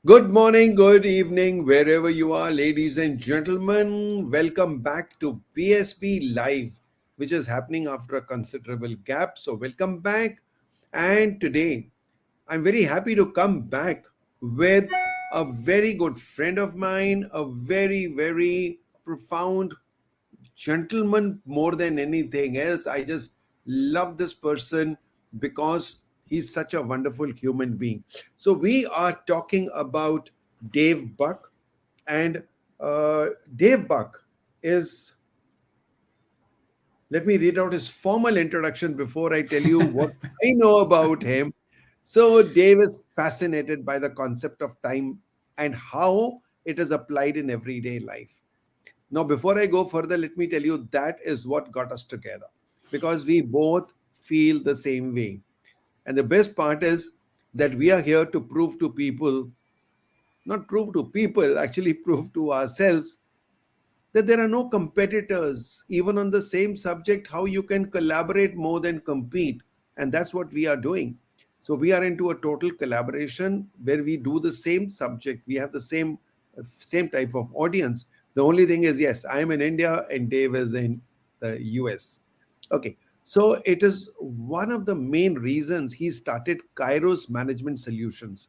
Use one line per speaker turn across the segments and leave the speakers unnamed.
Good morning, good evening, wherever you are, ladies and gentlemen. Welcome back to PSP Live, which is happening after a considerable gap. So, welcome back. And today, I'm very happy to come back with a very good friend of mine, a very profound gentleman more than anything else. I just love this person because he's such a wonderful human being. So, we are talking about Dave Buck, and Dave Buck is, let me read out his formal introduction before I tell you what I know about him. So, Dave is fascinated by the concept of time and how it is applied in everyday life. Now, before I go further, let me tell you that is what got us together because we both feel the same way. And the best part is that we are here to prove to people, not prove to people, actually prove to ourselves that there are no competitors, even on the same subject, how you can collaborate more than compete. And that's what we are doing. So we are into a total collaboration where we do the same subject. We have the same type of audience. The only thing is, yes, I am in India and Dave is in the US. Okay. So it is one of the main reasons he started Kairos Management Solutions.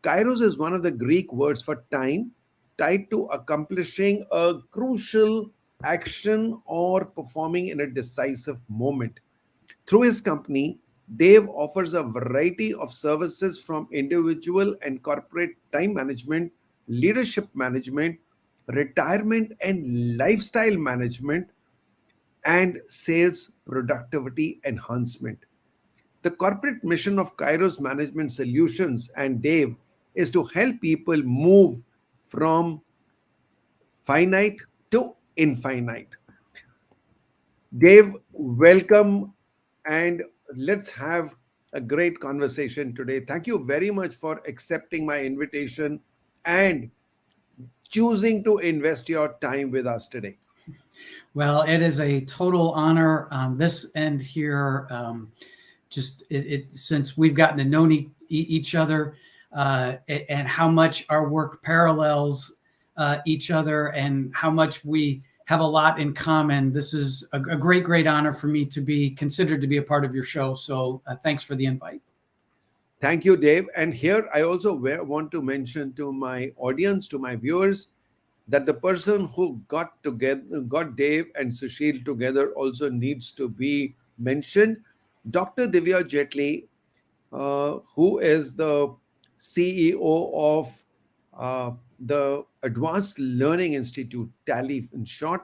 Kairos is one of the Greek words for time tied to accomplishing a crucial action or performing in a decisive moment. Through his company, Dave offers a variety of services from individual and corporate time management, leadership management, retirement and lifestyle management, and sales productivity enhancement. The corporate mission of Kairos Management Solutions and Dave is to help people move from finite to infinite. Dave, welcome and let's have a great conversation today. Thank you very much for accepting my invitation and choosing to invest your time with us today.
Well, it is a total honor on this end here. Since we've gotten to know each other and how much our work parallels each other and how much we have a lot in common. This is a great honor for me to be considered to be a part of your show. So thanks for the invite.
Thank you, Dave. And here I also want to mention to my audience, to my viewers, that the person who got Dave and Sushil together also needs to be mentioned. Dr. Divya Jetli, who is the CEO of the Advanced Learning Institute, TALI in short,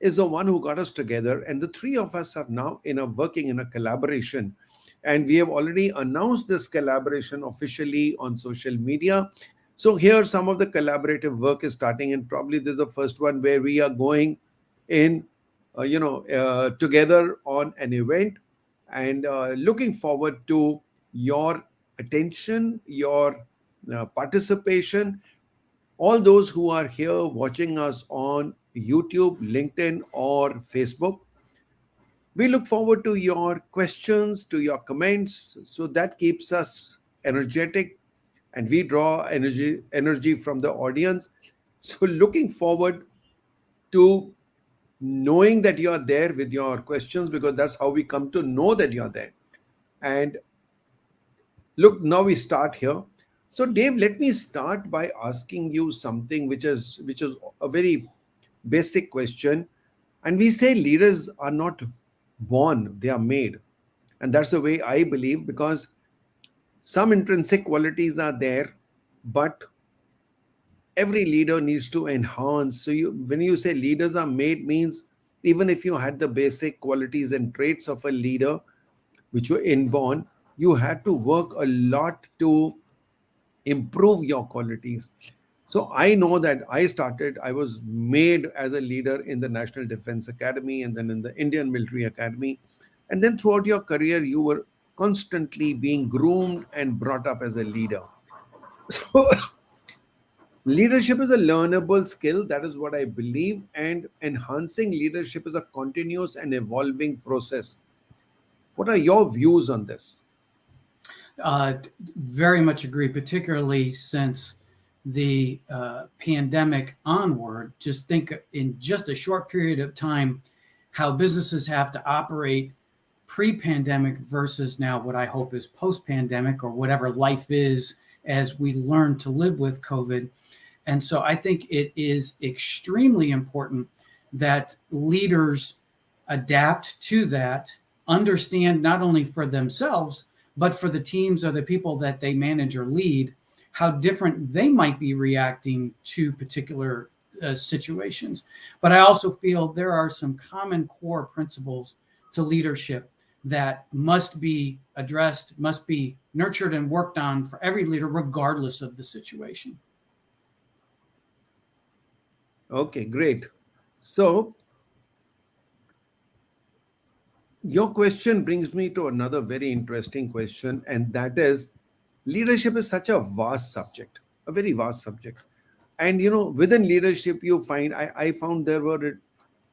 is the one who got us together. And the three of us are now working in a collaboration. And we have already announced this collaboration officially on social media. So here, some of the collaborative work is starting, and probably this is the first one where we are going in, together on an event, and looking forward to your attention, your participation. All those who are here watching us on YouTube, LinkedIn, or Facebook, we look forward to your questions, to your comments. So that keeps us energetic and we draw energy from the audience. So looking forward to knowing that you are there with your questions, because that's how we come to know that you're there. And look, now we start here. So Dave, let me start by asking you something which is a very basic question. And we say leaders are not born, they are made. And that's the way I believe, because some intrinsic qualities are there, but every leader needs to enhance. So when you say leaders are made, means even if you had the basic qualities and traits of a leader which were inborn, you had to work a lot to improve your qualities. So I know that I was made as a leader in the National Defense Academy and then in the Indian Military Academy. And then throughout your career, you were constantly being groomed and brought up as a leader. So leadership is a learnable skill. That is what I believe. And enhancing leadership is a continuous and evolving process. What are your views on this?
Very much agree, particularly since the pandemic onward, just think in just a short period of time how businesses have to operate pre-pandemic versus now what I hope is post-pandemic, or whatever life is as we learn to live with COVID. And so I think it is extremely important that leaders adapt to that, understand not only for themselves, but for the teams or the people that they manage or lead, how different they might be reacting to particular situations. But I also feel there are some common core principles to leadership that must be addressed, must be nurtured and worked on for every leader, regardless of the situation.
Okay, great. So, your question brings me to another very interesting question, and that is leadership is such a vast subject, a very vast subject. And within leadership, you find I found there were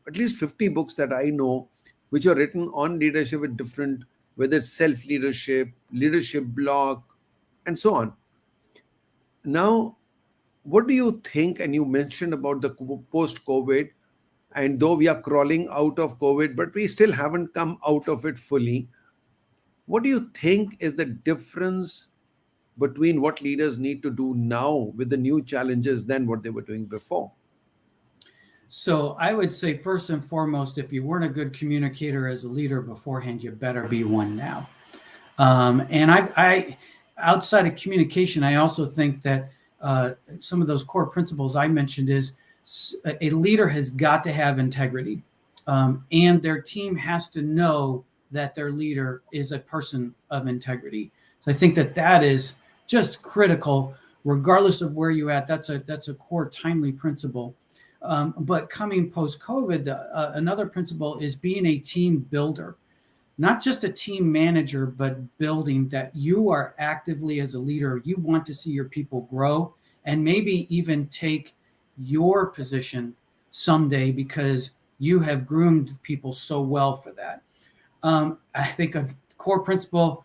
at least 50 books that I know which are written on leadership with different, whether it's self leadership, leadership block, and so on. Now, what do you think? And you mentioned about the post COVID, and though we are crawling out of COVID, but we still haven't come out of it fully. What do you think is the difference between what leaders need to do now with the new challenges than what they were doing before?
So I would say, first and foremost, if you weren't a good communicator as a leader beforehand, you better be one now. And I, outside of communication, I also think that some of those core principles I mentioned is a leader has got to have integrity, and their team has to know that their leader is a person of integrity. So I think that that is just critical, regardless of where you're at. That's a core timely principle. But coming post COVID, another principle is being a team builder, not just a team manager, but building that you are actively as a leader. You want to see your people grow and maybe even take your position someday because you have groomed people so well for that. I think a core principle,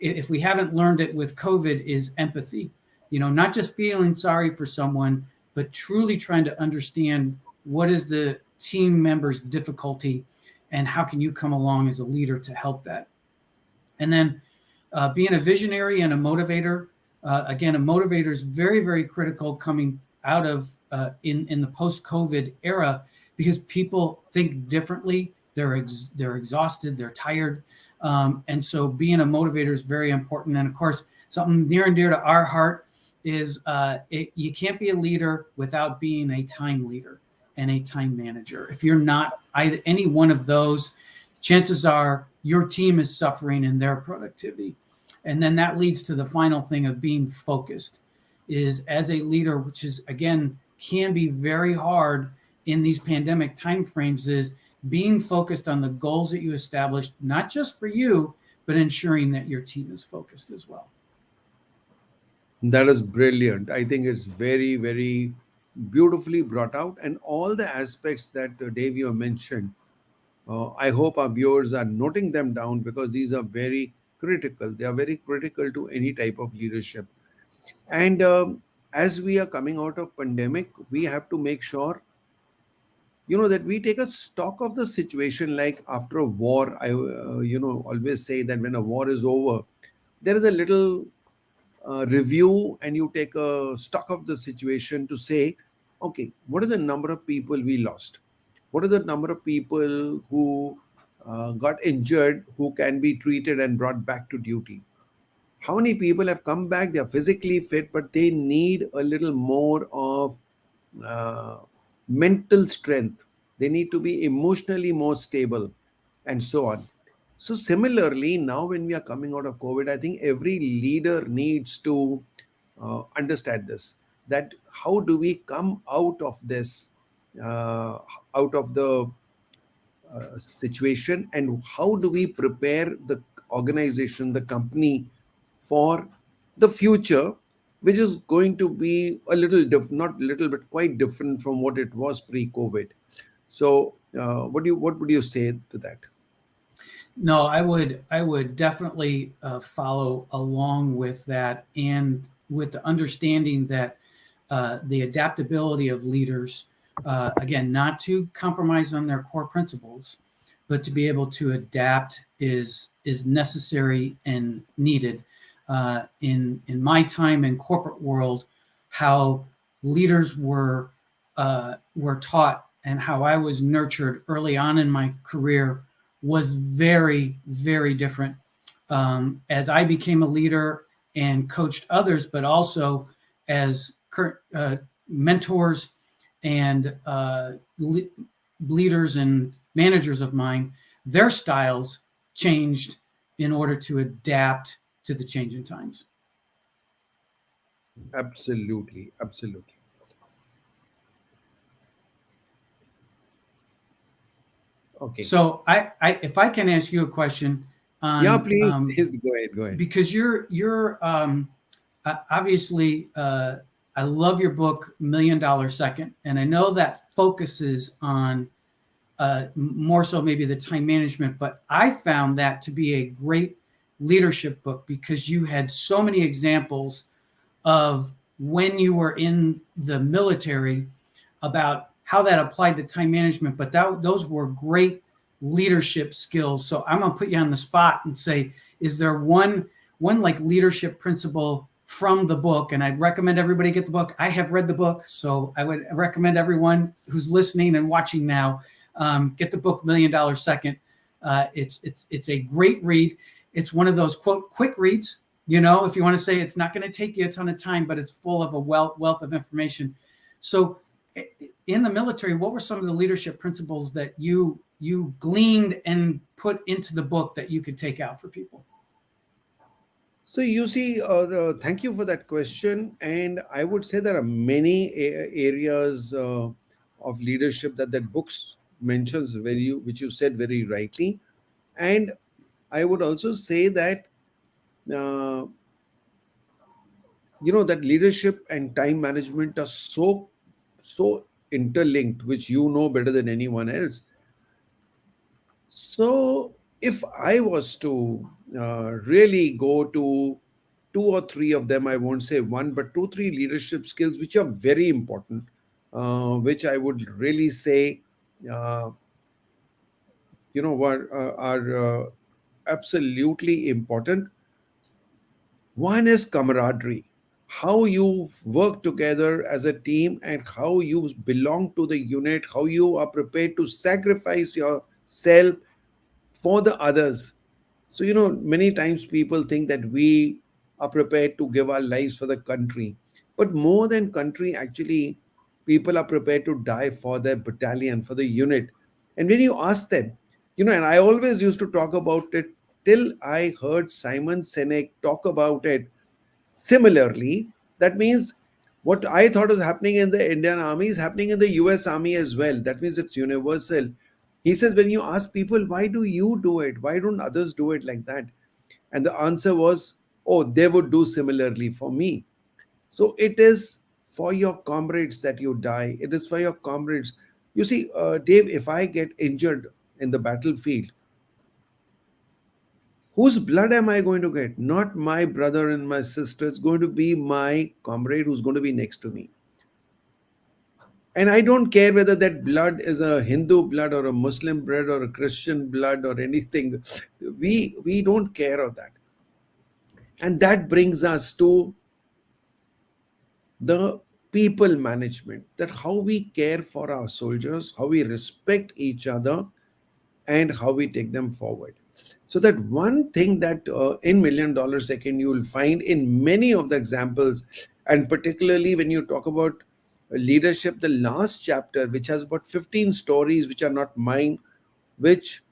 if we haven't learned it with COVID, is empathy. Not just feeling sorry for someone, but truly trying to understand what is the team member's difficulty and how can you come along as a leader to help that. And then being a visionary and a motivator. Again, a motivator is very, very critical coming out of in the post-COVID era, because people think differently. They're exhausted, they're tired. And so being a motivator is very important. And of course, something near and dear to our heart is you can't be a leader without being a time leader and a time manager. If you're not either any one of those, chances are your team is suffering in their productivity. And then that leads to the final thing of being focused. Is as a leader, which is, again, can be very hard in these pandemic timeframes, is being focused on the goals that you established, not just for you, but ensuring that your team is focused as well.
That is brilliant. I think it's very, very beautifully brought out. And all the aspects that Dave you mentioned, I hope our viewers are noting them down, because these are very critical. They are very critical to any type of leadership. And as we are coming out of pandemic, we have to make sure, that we take a stock of the situation. Like after a war, I, always say that when a war is over, there is a little review, and you take a stock of the situation to say, okay, what is the number of people we lost? What are the number of people who got injured, who can be treated and brought back to duty? How many people have come back? They are physically fit, but they need a little more of uh, mental strength. They need to be emotionally more stable, and so on. So, similarly, now when we are coming out of COVID, I think every leader needs to understand this, that how do we come out of this, out of the situation, and how do we prepare the organization, the company, for the future, which is going to be a little not little but quite different from what it was pre-COVID. So what would you say to that?
No, I would definitely follow along with that, and with the understanding that the adaptability of leaders, again, not to compromise on their core principles, but to be able to adapt is necessary and needed. In my time in corporate world, how leaders were taught and how I was nurtured early on in my career was very, very different. As I became a leader and coached others, but also as mentors and leaders and managers of mine, their styles changed in order to adapt to the changing times.
Absolutely, absolutely. Okay.
So if I can ask you a question
Yeah,
on,
please, please go ahead, go ahead.
because you're obviously, I love your book $1,000,000 Second, and I know that focuses on more so maybe the time management, but I found that to be a great leadership book because you had so many examples of when you were in the military about how that applied to time management, but those were great leadership skills. So I'm going to put you on the spot and say, is there one like leadership principle from the book? And I'd recommend everybody get the book. I have read the book, so I would recommend everyone who's listening and watching now get the book $1,000,000 Second. It's a great read. It's one of those quote quick reads. You know, if you want to say it's not going to take you a ton of time, but it's full of a wealth of information. So in the military, what were some of the leadership principles that you gleaned and put into the book that you could take out for people?
So you see, thank you for that question. And I would say there are many areas of leadership that books mentions which you said very rightly. And I would also say that uh, that leadership and time management are so interlinked, which you know better than anyone else. So, if I was to really go to two or three of them, I won't say one, but two, three leadership skills which are very important, which I would really say, uh, what are absolutely important. One is camaraderie, how you work together as a team and how you belong to the unit, how you are prepared to sacrifice yourself for the others. So, many times people think that we are prepared to give our lives for the country. But more than country, actually, people are prepared to die for their battalion, for the unit. And when you ask them, and I always used to talk about it till I heard Simon Sinek talk about it similarly. That means what I thought was happening in the Indian army is happening in the US army as well. That means it's universal. He says, when you ask people, why do you do it? Why don't others do it like that? And the answer was, oh, they would do similarly for me. So it is for your comrades that you die. It is for your comrades. You see, Dave, if I get injured in the battlefield, whose blood am I going to get? Not my brother and my sister. It's going to be my comrade who's going to be next to me. And I don't care whether that blood is a Hindu blood or a Muslim blood or a Christian blood or anything. We don't care of that. And that brings us to the people management, that how we care for our soldiers, how we respect each other, and how we take them forward. So that one thing that in $1,000,000 Second you will find in many of the examples, and particularly when you talk about leadership, the last chapter, which has about 15 stories, which are not mine, which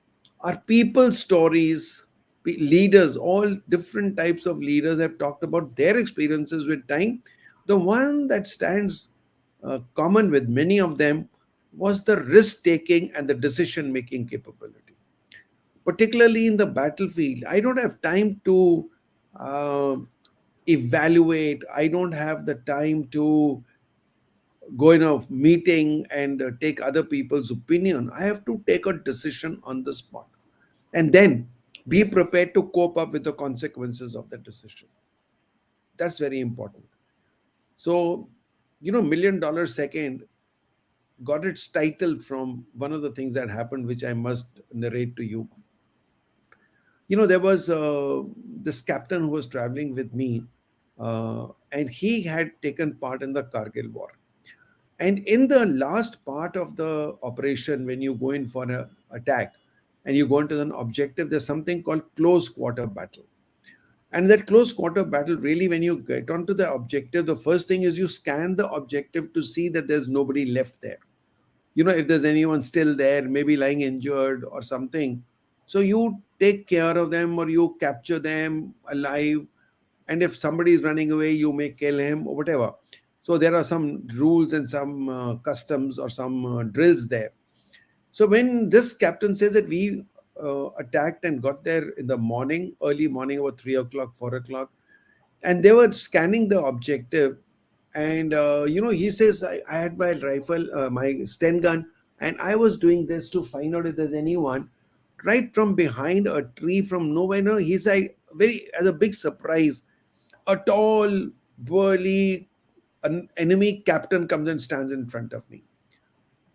are people stories, leaders, all different types of leaders have talked about their experiences with time. The one that stands common with many of them was the risk taking and the decision making capability, particularly in the battlefield. I don't have time to uh, evaluate. I don't have the time to go in a meeting and take other people's opinion. I have to take a decision on the spot and then be prepared to cope up with the consequences of the decision. That's very important. So $1 million second got its title from one of the things that happened, which I must narrate to you. There was this captain who was traveling with me, and he had taken part in the Kargil war. And in the last part of the operation, when you go in for an attack and you go into an objective, there's something called close quarter battle. And that close quarter battle, really, when you get onto the objective, the first thing is you scan the objective to see that there's nobody left there. If there's anyone still there, maybe lying injured or something. So you take care of them or you capture them alive. And if somebody is running away, you may kill him or whatever. So there are some rules and some customs or some drills there. So when this captain says that we attacked and got there in the morning, early morning, about 3 o'clock, 4 o'clock, and they were scanning the objective, and he says, I had my rifle, my Sten gun, and I was doing this to find out if there's anyone. Right from behind a tree, from nowhere, he's like, very as a big surprise, a tall, burly, an enemy captain comes and stands in front of me.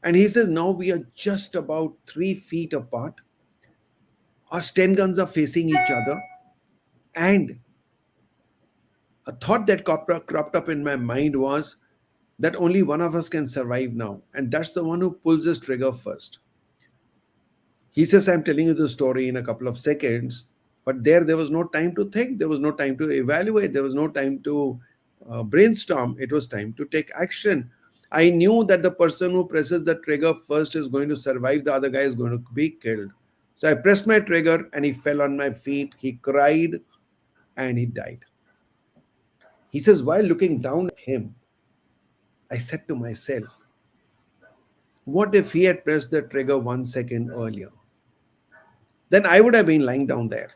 And he says, now we are just about 3 feet apart. Our Sten guns are facing each other. And a thought that cropped up in my mind was that only one of us can survive now. And that's the one who pulls his trigger first. He says, I'm telling you the story in a couple of seconds. But there was no time to think. There was no time to evaluate. There was no time to brainstorm. It was time to take action. I knew that the person who presses the trigger first is going to survive. The other guy is going to be killed. So I pressed my trigger and he fell on my feet. He cried and he died. He says, while looking down at him, I said to myself, what if he had pressed the trigger 1 second earlier? Then I would have been lying down there.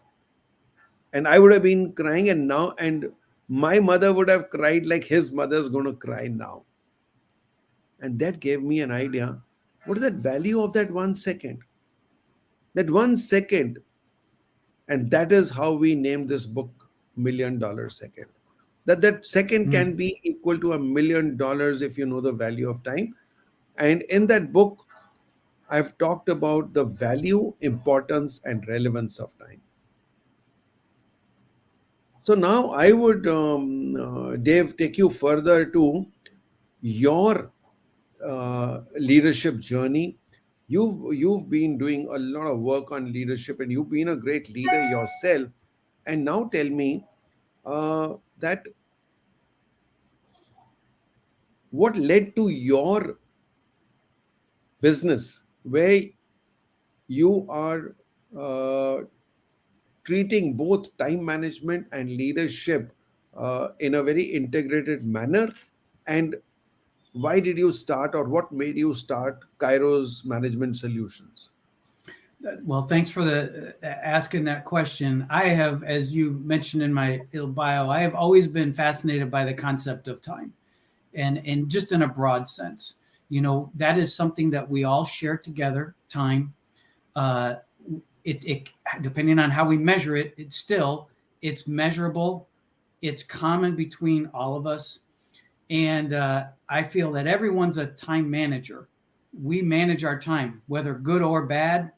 And I would have been crying, and my mother would have cried like his mother's going to cry now. And that gave me an idea. What is that value of that 1 second? That 1 second. And that is how we named this book $1 million second. That second can be equal to $1 million if you know the value of time. And in that book, I've talked about the value, importance, and relevance of time. So now I would, Dave, take you further to your leadership journey. You've been doing a lot of work on leadership, and you've been a great leader yourself. And now tell me that what led to your business where you are treating both time management and leadership in a very integrated manner, and why did you start, or what made you start Kairos Management Solutions?
Well, thanks for asking that question. I have, as you mentioned in my bio, I have always been fascinated by the concept of time, and just in a broad sense. That is something that we all share together. Time, it depending on how we measure it, it's measurable. It's common between all of us, and I feel that everyone's a time manager. We manage our time, whether good or bad.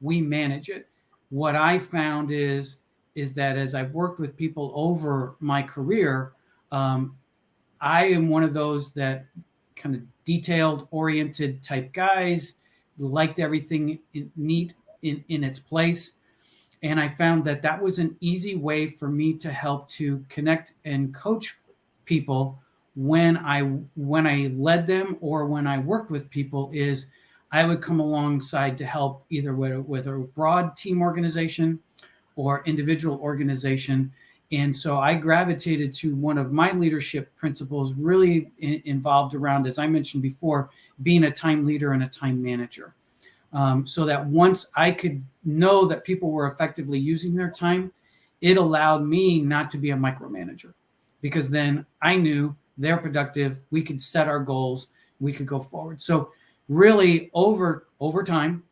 We manage it. What I found is that as I've worked with people over my career, I am one of those that kind of detailed oriented type guys, liked everything neat in its place. And I found that was an easy way for me to help to connect and coach people when I led them or when I worked with people. Is I would come alongside to help either with a broad team organization or individual organization. And so I gravitated to one of my leadership principles, really involved around, as I mentioned before, being a time leader and a time manager. So that once I could know that people were effectively using their time, it allowed me not to be a micromanager, because then I knew they're productive. We could set our goals. We could go forward. So really over time,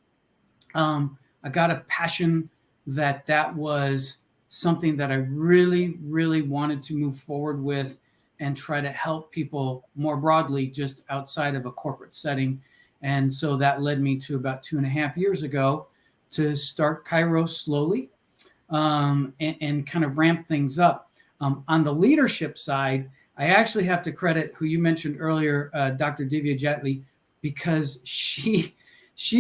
I got a passion that was something that I really, really wanted to move forward with and try to help people more broadly just outside of a corporate setting. And so that led me to about 2.5 years ago to start Kairos slowly, and kind of ramp things up. On the leadership side, I actually have to credit who you mentioned earlier, Dr. Divya Jatli, because she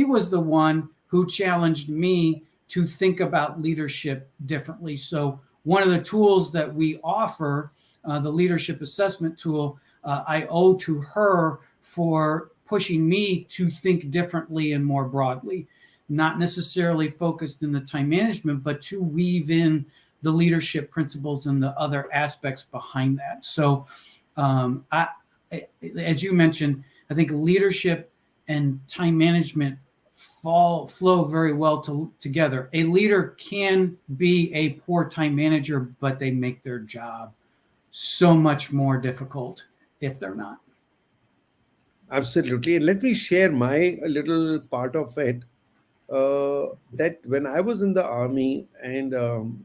was the one who challenged me to think about leadership differently. So one of the tools that we offer, the leadership assessment tool, I owe to her for pushing me to think differently and more broadly, not necessarily focused in the time management, but to weave in the leadership principles and the other aspects behind that. So, as you mentioned, I think leadership and time management flow very well together. A leader can be a poor time manager, but they make their job so much more difficult if they're not.
Absolutely. And let me share my little part of it. That when I was in the army, and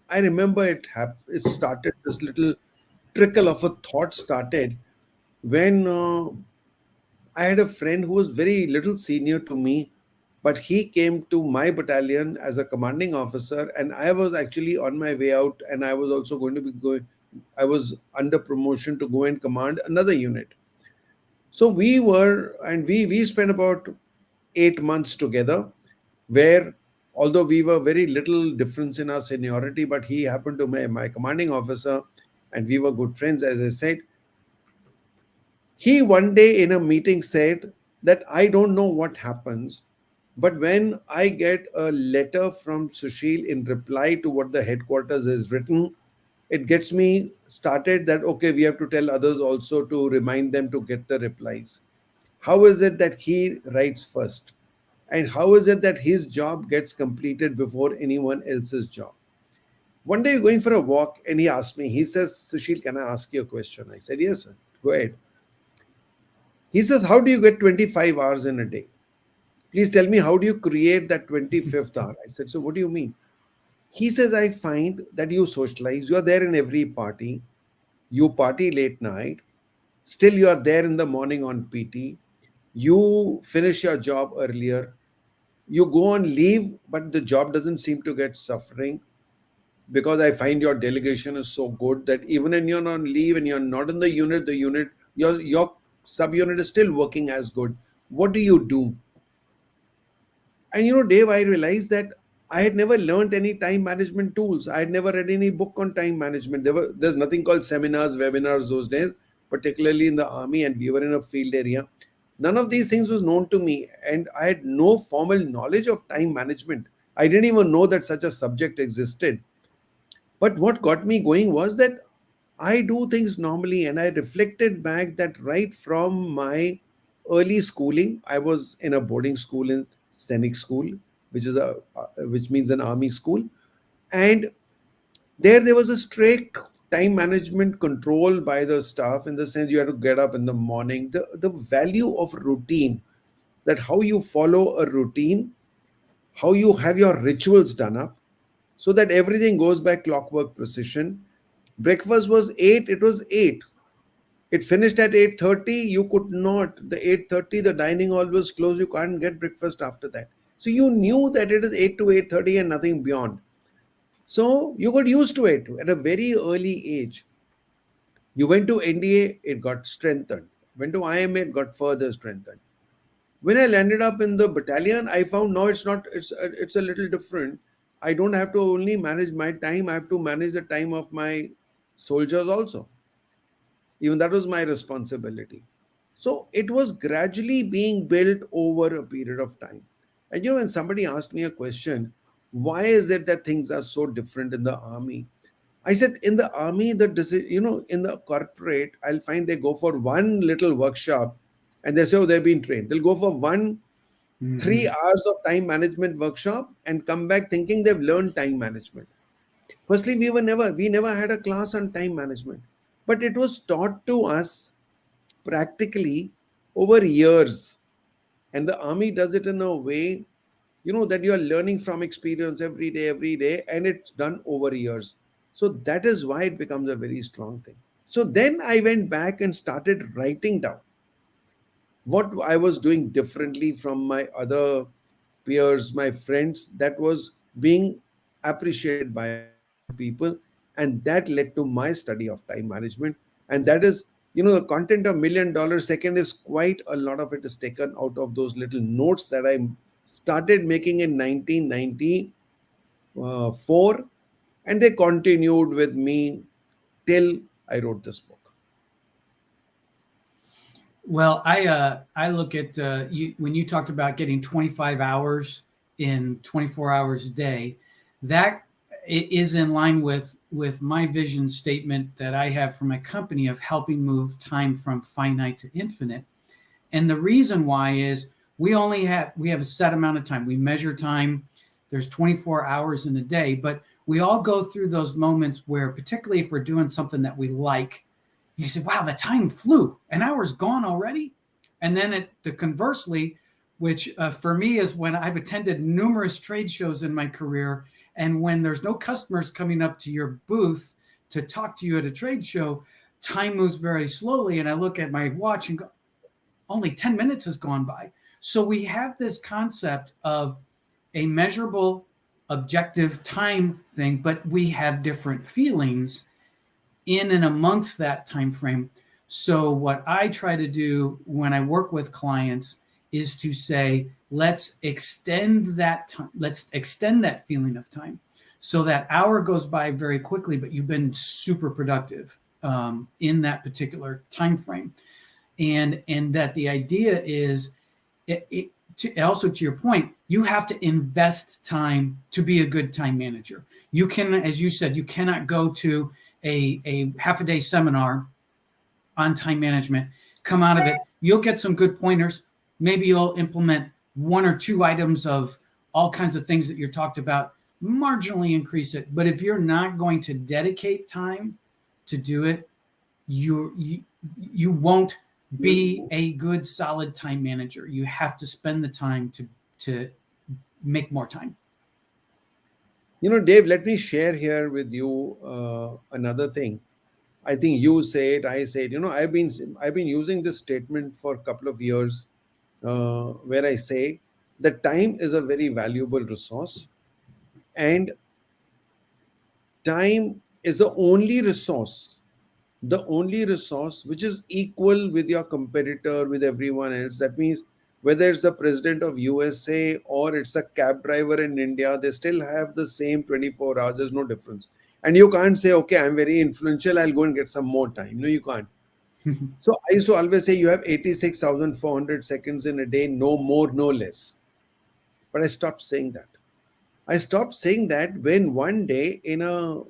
I remember it started, this little trickle of a thought started when I had a friend who was very little senior to me, but he came to my battalion as a commanding officer, and I was actually on my way out, and I was also going to be going. I was under promotion to go and command another unit. So we spent about 8 months together, where although we were very little difference in our seniority, but he happened to be my commanding officer, and we were good friends, as I said. He one day in a meeting said that I don't know what happens, but when I get a letter from Sushil in reply to what the headquarters has written, it gets me started that okay, we have to tell others also to remind them to get the replies. How is it that he writes first? And how is it that his job gets completed before anyone else's job? One day, going for a walk, and he asked me, he says, Sushil, can I ask you a question? I said, yes, sir. Go ahead. He says, how do you get 25 hours in a day? Please tell me, how do you create that 25th hour? I said, so what do you mean? He says, I find that you socialize, you are there in every party, you party late night, still you are there in the morning on PT, you finish your job earlier, you go on leave, but the job doesn't seem to get suffering, because I find your delegation is so good that even when you're on leave and you're not in the unit, your subunit is still working as good. What do you do? And Dave, I realized that I had never learned any time management tools. I had never read any book on time management. There's nothing called seminars, webinars those days, particularly in the army, and we were in a field area. None of these things was known to me, and I had no formal knowledge of time management. I didn't even know that such a subject existed. But what got me going was that I do things normally, and I reflected back that right from my early schooling, I was in a boarding school in Scenic School, which means an army school, and there was a strict time management control by the staff, in the sense you had to get up in the morning. The value of routine, that how you follow a routine, how you have your rituals done up, so that everything goes by clockwork precision. Breakfast was 8, it was 8. It finished at 8:30, you could not. The 8:30, the dining hall was closed, you can't get breakfast after that. So you knew that it is 8 to 8:30 and nothing beyond. So you got used to it at a very early age. You went to NDA, it got strengthened. Went to IMA, it got further strengthened. When I landed up in the battalion, I found no, it's not. It's a little different. I don't have to only manage my time; I have to manage the time of my soldiers also. Even that was my responsibility. So it was gradually being built over a period of time. And when somebody asked me a question, why is it that things are so different in the army? I said, in the army, in the corporate, I'll find they go for one little workshop and they say, oh, they've been trained. They'll go for one
Mm-hmm.
3 hours of time management workshop and come back thinking they've learned time management. Firstly, we never had a class on time management, but it was taught to us practically over years. And the army does it in a way, that you are learning from experience every day, and it's done over years. So that is why it becomes a very strong thing. So then I went back and started writing down what I was doing differently from my other peers, my friends, that was being appreciated by other people. And that led to my study of time management. And that is, the content of $1 million second is quite a lot of it is taken out of those little notes that I started making in 1994. And they continued with me till I wrote this book.
Well, I look at you when you talked about getting 25 hours in 24 hours a day, that is in line with my vision statement that I have for my company of helping move time from finite to infinite. And the reason why is we have a set amount of time. We measure time. There's 24 hours in a day, but we all go through those moments where, particularly if we're doing something that we like, you say, wow, the time flew, an hour's gone already. And then the conversely, which for me is when I've attended numerous trade shows in my career, and when there's no customers coming up to your booth to talk to you at a trade show, time moves very slowly. And I look at my watch and go, only 10 minutes has gone by. So we have this concept of a measurable, objective time thing, but we have different feelings in and amongst that time frame. So what I try to do when I work with clients is to say, let's extend that time, let's extend that feeling of time. So that hour goes by very quickly, but you've been super productive in that particular time frame. And that the idea is, also to your point, you have to invest time to be a good time manager. You can, as you said, you cannot go to a half a day seminar on time management, come out of it, you'll get some good pointers. Maybe you'll implement one or two items of all kinds of things that you're talked about, marginally increase it. But if you're not going to dedicate time to do it, you won't be a good, solid time manager. You have to spend the time to make more time.
Dave, let me share here with you another thing. I think you say it, I say it. I've been using this statement for a couple of years, where I say that time is a very valuable resource, and time is the only resource which is equal with your competitor, with everyone else. That means whether it's the president of USA or it's a cab driver in India, they still have the same 24 hours. There's no difference. And you can't say, okay, I'm very influential, I'll go and get some more time. No, you can't. So I used to always say you have 86,400 seconds in a day, no more, no less. But I stopped saying that. I stopped saying that when one day in a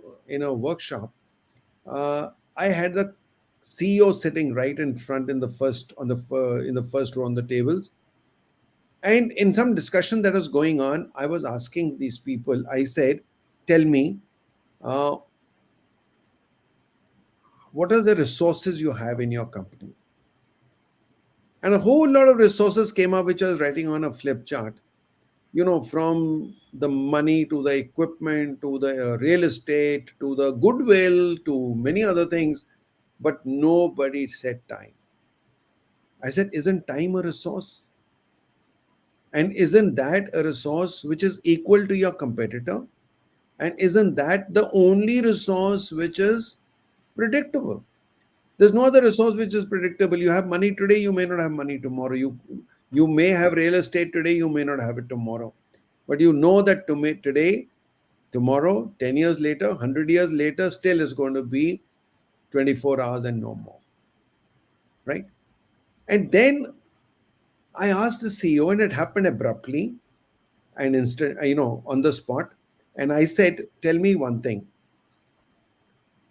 workshop, I had the CEO sitting right in front in the first on the in the first row on the tables, and in some discussion that was going on, I was asking these people. I said, "Tell me, uh, what are the resources you have in your company?" And a whole lot of resources came up, which I was writing on a flip chart. From the money to the equipment to the real estate to the goodwill to many other things, but nobody said time. I said, isn't time a resource? And isn't that a resource which is equal to your competitor? And isn't that the only resource which is predictable? There's no other resource which is predictable. You have money today, you may not have money tomorrow. You may have real estate today, you may not have it tomorrow. But you know that today, tomorrow, 10 years later, 100 years later, still is going to be 24 hours and no more. Right? And then I asked the CEO, and it happened abruptly and on the spot. And I said, tell me one thing.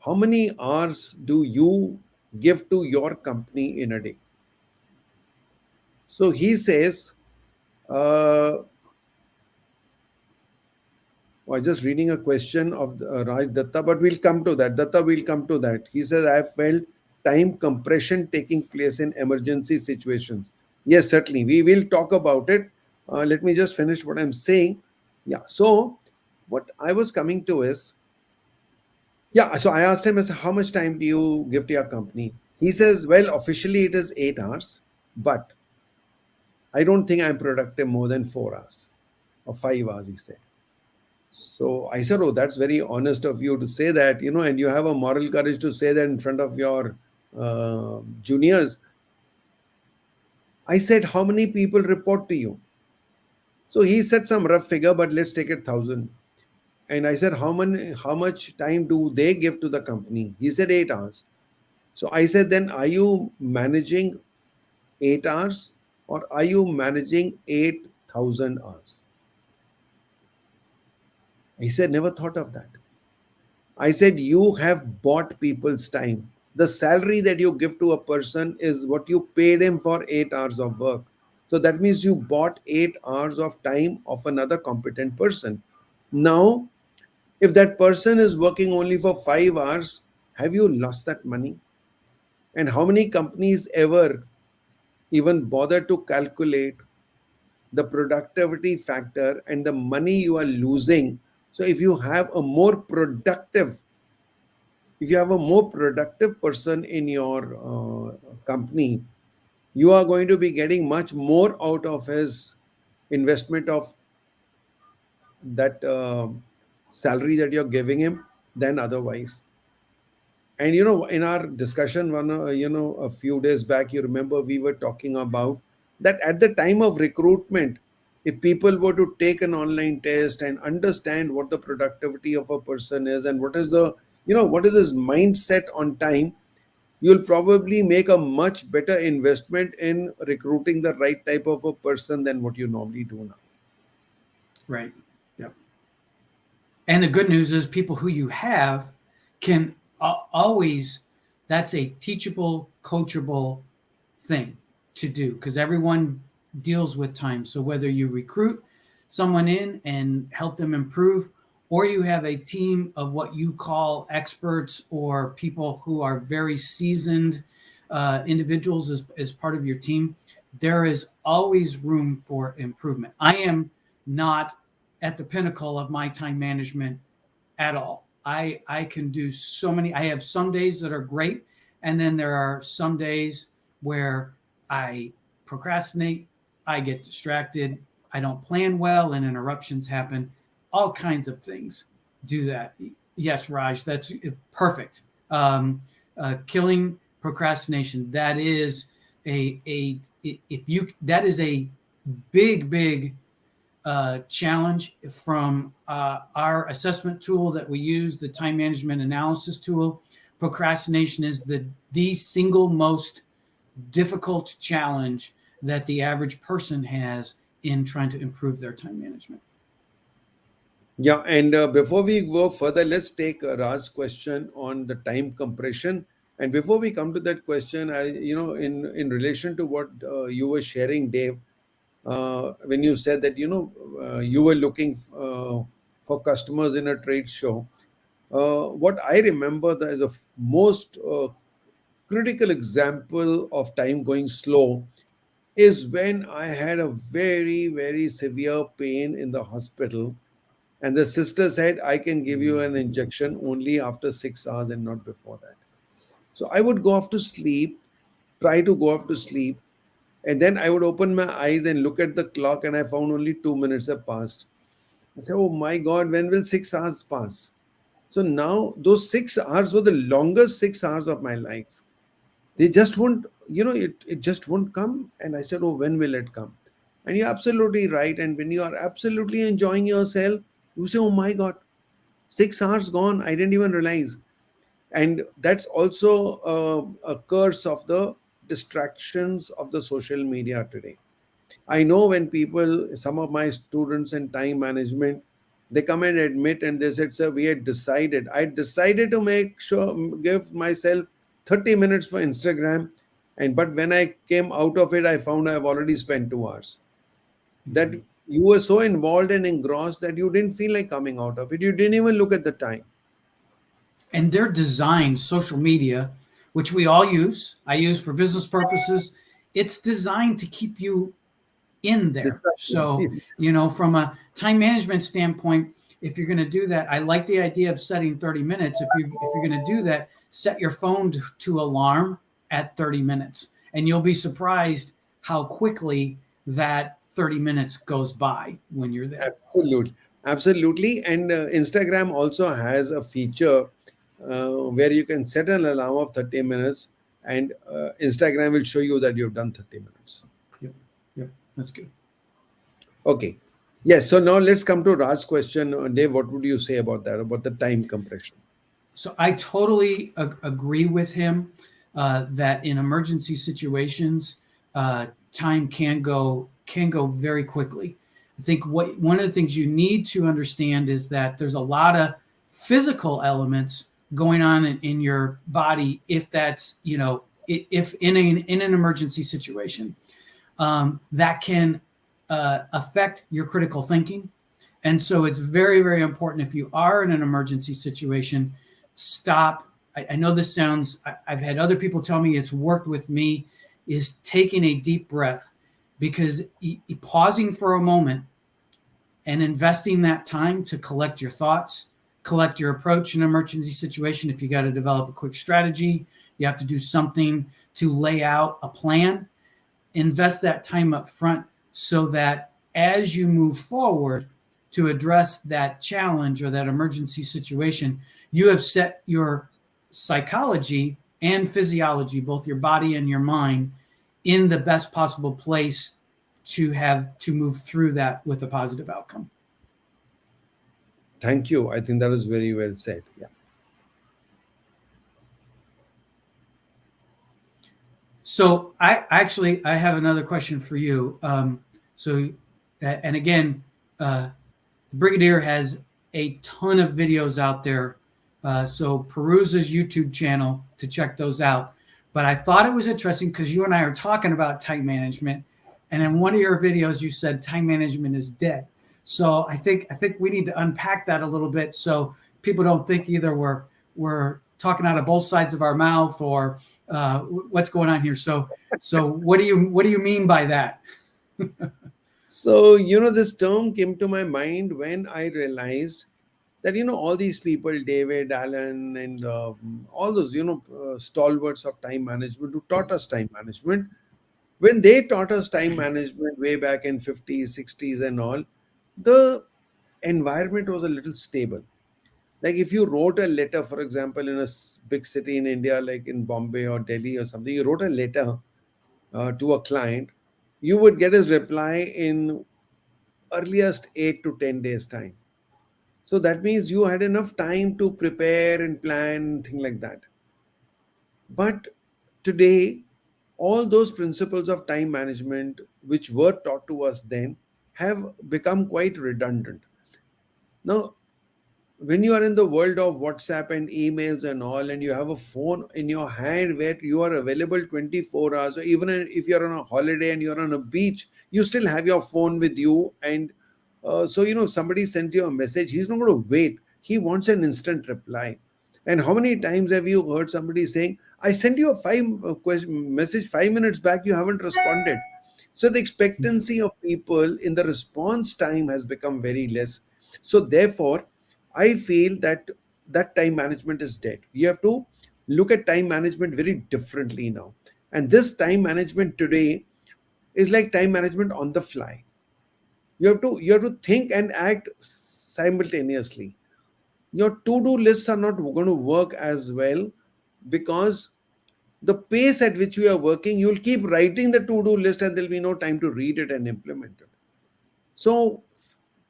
How many hours do you give to your company in a day? So he says, I was just reading a question of Raj Datta, but we'll come to that. Datta, we'll come to that. He says, I have felt time compression taking place in emergency situations. Yes, certainly. We will talk about it. Let me just finish what I'm saying. Yeah. So what I was coming to is, Yeah, so I asked him, I said, how much time do you give to your company? He says, well, officially it is 8 hours, but I don't think I'm productive more than 4 hours or 5 hours, he said. So I said, oh, that's very honest of you to say that, and you have a moral courage to say that in front of your juniors. I said, how many people report to you? So he said some rough figure, but let's take it 1,000. And I said, how much time do they give to the company? He said 8 hours. So I said, then are you managing 8 hours or are you managing 8,000 hours? He said, never thought of that. I said, you have bought people's time. The salary that you give to a person is what you paid him for 8 hours of work. So that means you bought 8 hours of time of another competent person. Now, if that person is working only for 5 hours, have you lost that money? And how many companies ever even bother to calculate the productivity factor and the money you are losing? So if you have a more productive person in your company, you are going to be getting much more out of his investment of that salary that you're giving him than otherwise. And in our discussion a few days back, you remember we were talking about that at the time of recruitment, if people were to take an online test and understand what the productivity of a person is and what is his mindset on time, you'll probably make a much better investment in recruiting the right type of a person than what you normally do now.
Right. Yep. And the good news is people who you have can always, that's a teachable, coachable thing to do because everyone deals with time. So whether you recruit someone in and help them improve, or you have a team of what you call experts or people who are very seasoned individuals as part of your team, there is always room for improvement. I am not at the pinnacle of my time management at all. I can do so many. I have some days that are great, and then there are some days where I procrastinate, I get distracted, I don't plan well, and interruptions happen. All kinds of things do that. Yes, Raj, that's perfect. Killing procrastination. That is a if you that is a big challenge from our assessment tool that we use, the time management analysis tool. Procrastination is the single most difficult challenge that the average person has in trying to improve their time management.
Yeah, and before we go further, let's take Raj's question on the time compression. And before we come to that question, in relation to what you were sharing, Dave, when you said that you were looking for customers in a trade show, what I remember as a most critical example of time going slow is when I had a very, very severe pain in the hospital. And the sister said, I can give you an injection only after 6 hours and not before that. So I would go off to sleep, try to go off to sleep. And then I would open my eyes and look at the clock, and I found only 2 minutes have passed. I said, oh my God, when will 6 hours pass? So now those 6 hours were the longest 6 hours of my life. They just won't, it just won't come. And I said, oh, when will it come? And you're absolutely right. And when you are absolutely enjoying yourself, you say, oh my God, 6 hours gone. I didn't even realize. And that's also a curse of the distractions of the social media today. I know when some of my students in time management, they come and admit and they said, sir, I decided to give myself 30 minutes for Instagram. But when I came out of it, I found I've already spent 2 hours. That you were so involved and engrossed that you didn't feel like coming out of it. You didn't even look at the time.
And they're designed, social media, which we all use, I use for business purposes, it's designed to keep you in there.
Distraction.
So, from a time management standpoint, if you're going to do that, I like the idea of setting 30 minutes. If you're going to do that, set your phone to alarm at 30 minutes, and you'll be surprised how quickly that 30 minutes goes by when you're there.
Absolutely. Absolutely. And Instagram also has a feature where you can set an alarm of 30 minutes, and Instagram will show you that you've done 30 minutes.
Yep. Yep. That's good.
Okay. Yes. So now let's come to Raj's question. Dave, what would you say about that, about the time compression?
So I totally agree with him that in emergency situations, time can go very quickly. I think one of the things you need to understand is that there's a lot of physical elements going on in your body if that's if in an emergency situation that can affect your critical thinking. And so it's very, very important if you are in an emergency situation, stop. I know this sounds, I've had other people tell me it's worked with me, is taking a deep breath, because pausing for a moment and investing that time to collect your thoughts, collect your approach in an emergency situation. If you got to develop a quick strategy, you have to do something to lay out a plan, invest that time up front so that as you move forward to address that challenge or that emergency situation, you have set your psychology and physiology, both your body and your mind, in the best possible place to move through that with a positive outcome.
Thank you. I think that is very well said. Yeah.
So I have another question for you. And again, Brigadier has a ton of videos out there. So peruse his YouTube channel to check those out. But I thought it was interesting because you and I are talking about time management, and in one of your videos you said time management is dead. So I think we need to unpack that a little bit so people don't think either we're talking out of both sides of our mouth or what's going on here. So what do you mean by that?
So, this term came to my mind when I realized that, all these people, David Allen and all those, stalwarts of time management who taught us time management, when they taught us time management way back in 50s, 60s and all, the environment was a little stable. Like if you wrote a letter, for example, in a big city in India, like in Bombay or Delhi or something, you wrote a letter to a client, you would get his reply in earliest 8 to 10 days time. So that means you had enough time to prepare and plan, things like that. But today, all those principles of time management which were taught to us then have become quite redundant. Now, when you are in the world of WhatsApp and emails and all, and you have a phone in your hand where you are available 24 hours, or even if you're on a holiday and you're on a beach, you still have your phone with you. And so, somebody sends you a message, he's not going to wait. He wants an instant reply. And how many times have you heard somebody saying, I sent you a message 5 minutes back, you haven't responded. So the expectancy of people in the response time has become very less. So therefore, I feel that time management is dead. You have to look at time management very differently now. And this time management today is like time management on the fly. You have to think and act simultaneously. Your to-do lists are not going to work as well because the pace at which we are working, you'll keep writing the to-do list and there'll be no time to read it and implement it. So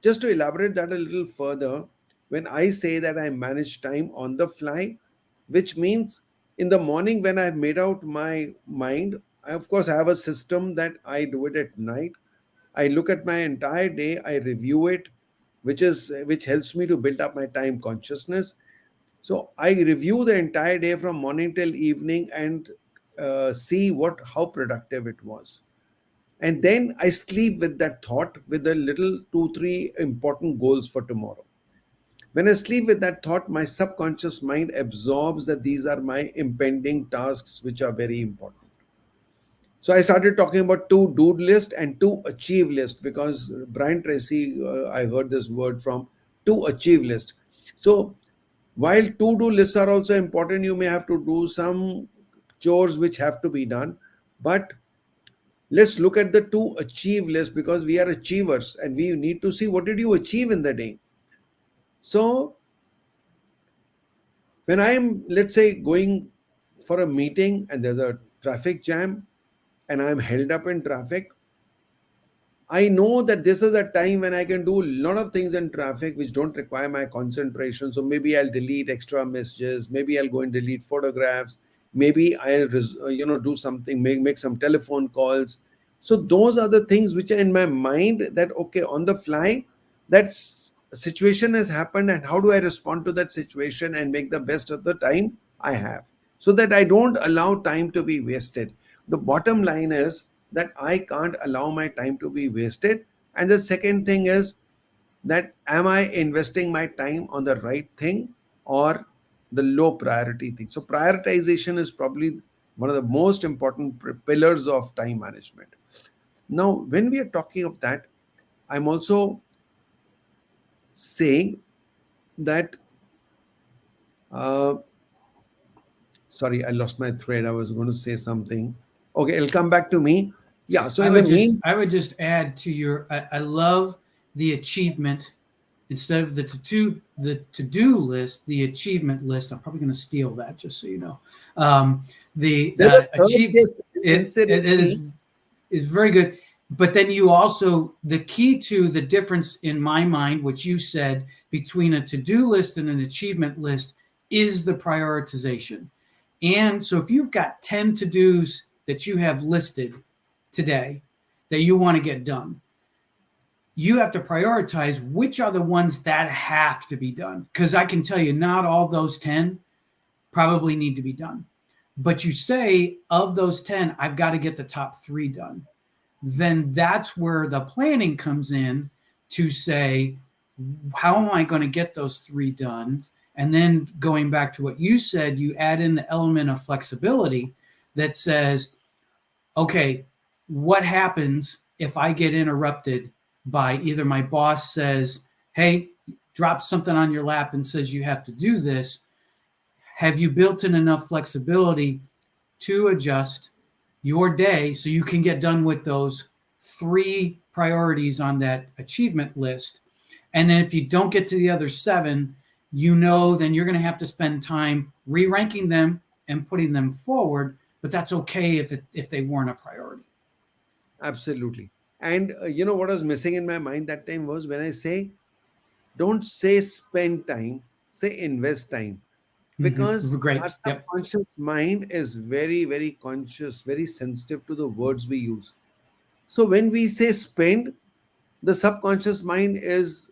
just to elaborate that a little further, when I say that I manage time on the fly, which means in the morning when I've made out my mind, I, of course, I have a system that I do it at night. I look at my entire day, I review it, which helps me to build up my time consciousness. So I review the entire day from morning till evening and see how productive it was. And then I sleep with that thought with a little 2, 3 important goals for tomorrow. When I sleep with that thought, my subconscious mind absorbs that these are my impending tasks, which are very important. So I started talking about to do list and to achieve list because Brian Tracy, I heard this word from to achieve list. So while to do lists are also important, you may have to do some chores which have to be done. But let's look at the to achieve list, because we are achievers and we need to see what did you achieve in the day. So when I'm, let's say, going for a meeting and there's a traffic jam and I'm held up in traffic, I know that this is a time when I can do a lot of things in traffic which don't require my concentration. So maybe I'll delete extra messages. Maybe I'll go and delete photographs. Maybe I'll, do something, make some telephone calls. So those are the things which are in my mind that, okay, on the fly, that situation has happened and how do I respond to that situation and make the best of the time I have, so that I don't allow time to be wasted. The bottom line is that I can't allow my time to be wasted. And the second thing is that am I investing my time on the right thing or the low priority thing? So prioritization is probably one of the most important pillars of time management. Now, when we are talking of that, I'm also saying that, uh, sorry, I lost my thread. I was going to say something. Okay, it'll come back to me. Yeah. So in the mean,
I would just add to your I love the achievement instead of the to-do list, the achievement list. I'm probably going to steal that, just so you know. The
there's a third
achieve
case,
it is very good. But then you also, the key to the difference in my mind, which you said, between a to-do list and an achievement list is the prioritization. And so if you've got 10 to-dos that you have listed today that you want to get done, you have to prioritize which are the ones that have to be done. Because I can tell you, not all those 10 probably need to be done. But you say, of those 10, I've got to get the top 3 done. Then that's where the planning comes in to say, how am I going to get those 3 done? And then going back to what you said, you add in the element of flexibility that says, okay, what happens if I get interrupted by either my boss says, hey, drop something on your lap and says you have to do this? Have you built in enough flexibility to adjust your day so you can get done with those 3 priorities on that achievement list? And then if you don't get to the other 7, then you're going to have to spend time re-ranking them and putting them forward, but that's okay if they weren't a priority.
Absolutely. And what was missing in my mind that time was when I say, don't say spend time, say invest time. Because
Great.
our
Yep.
subconscious mind is very, very conscious, very sensitive to the words we use. So when we say spend, the subconscious mind is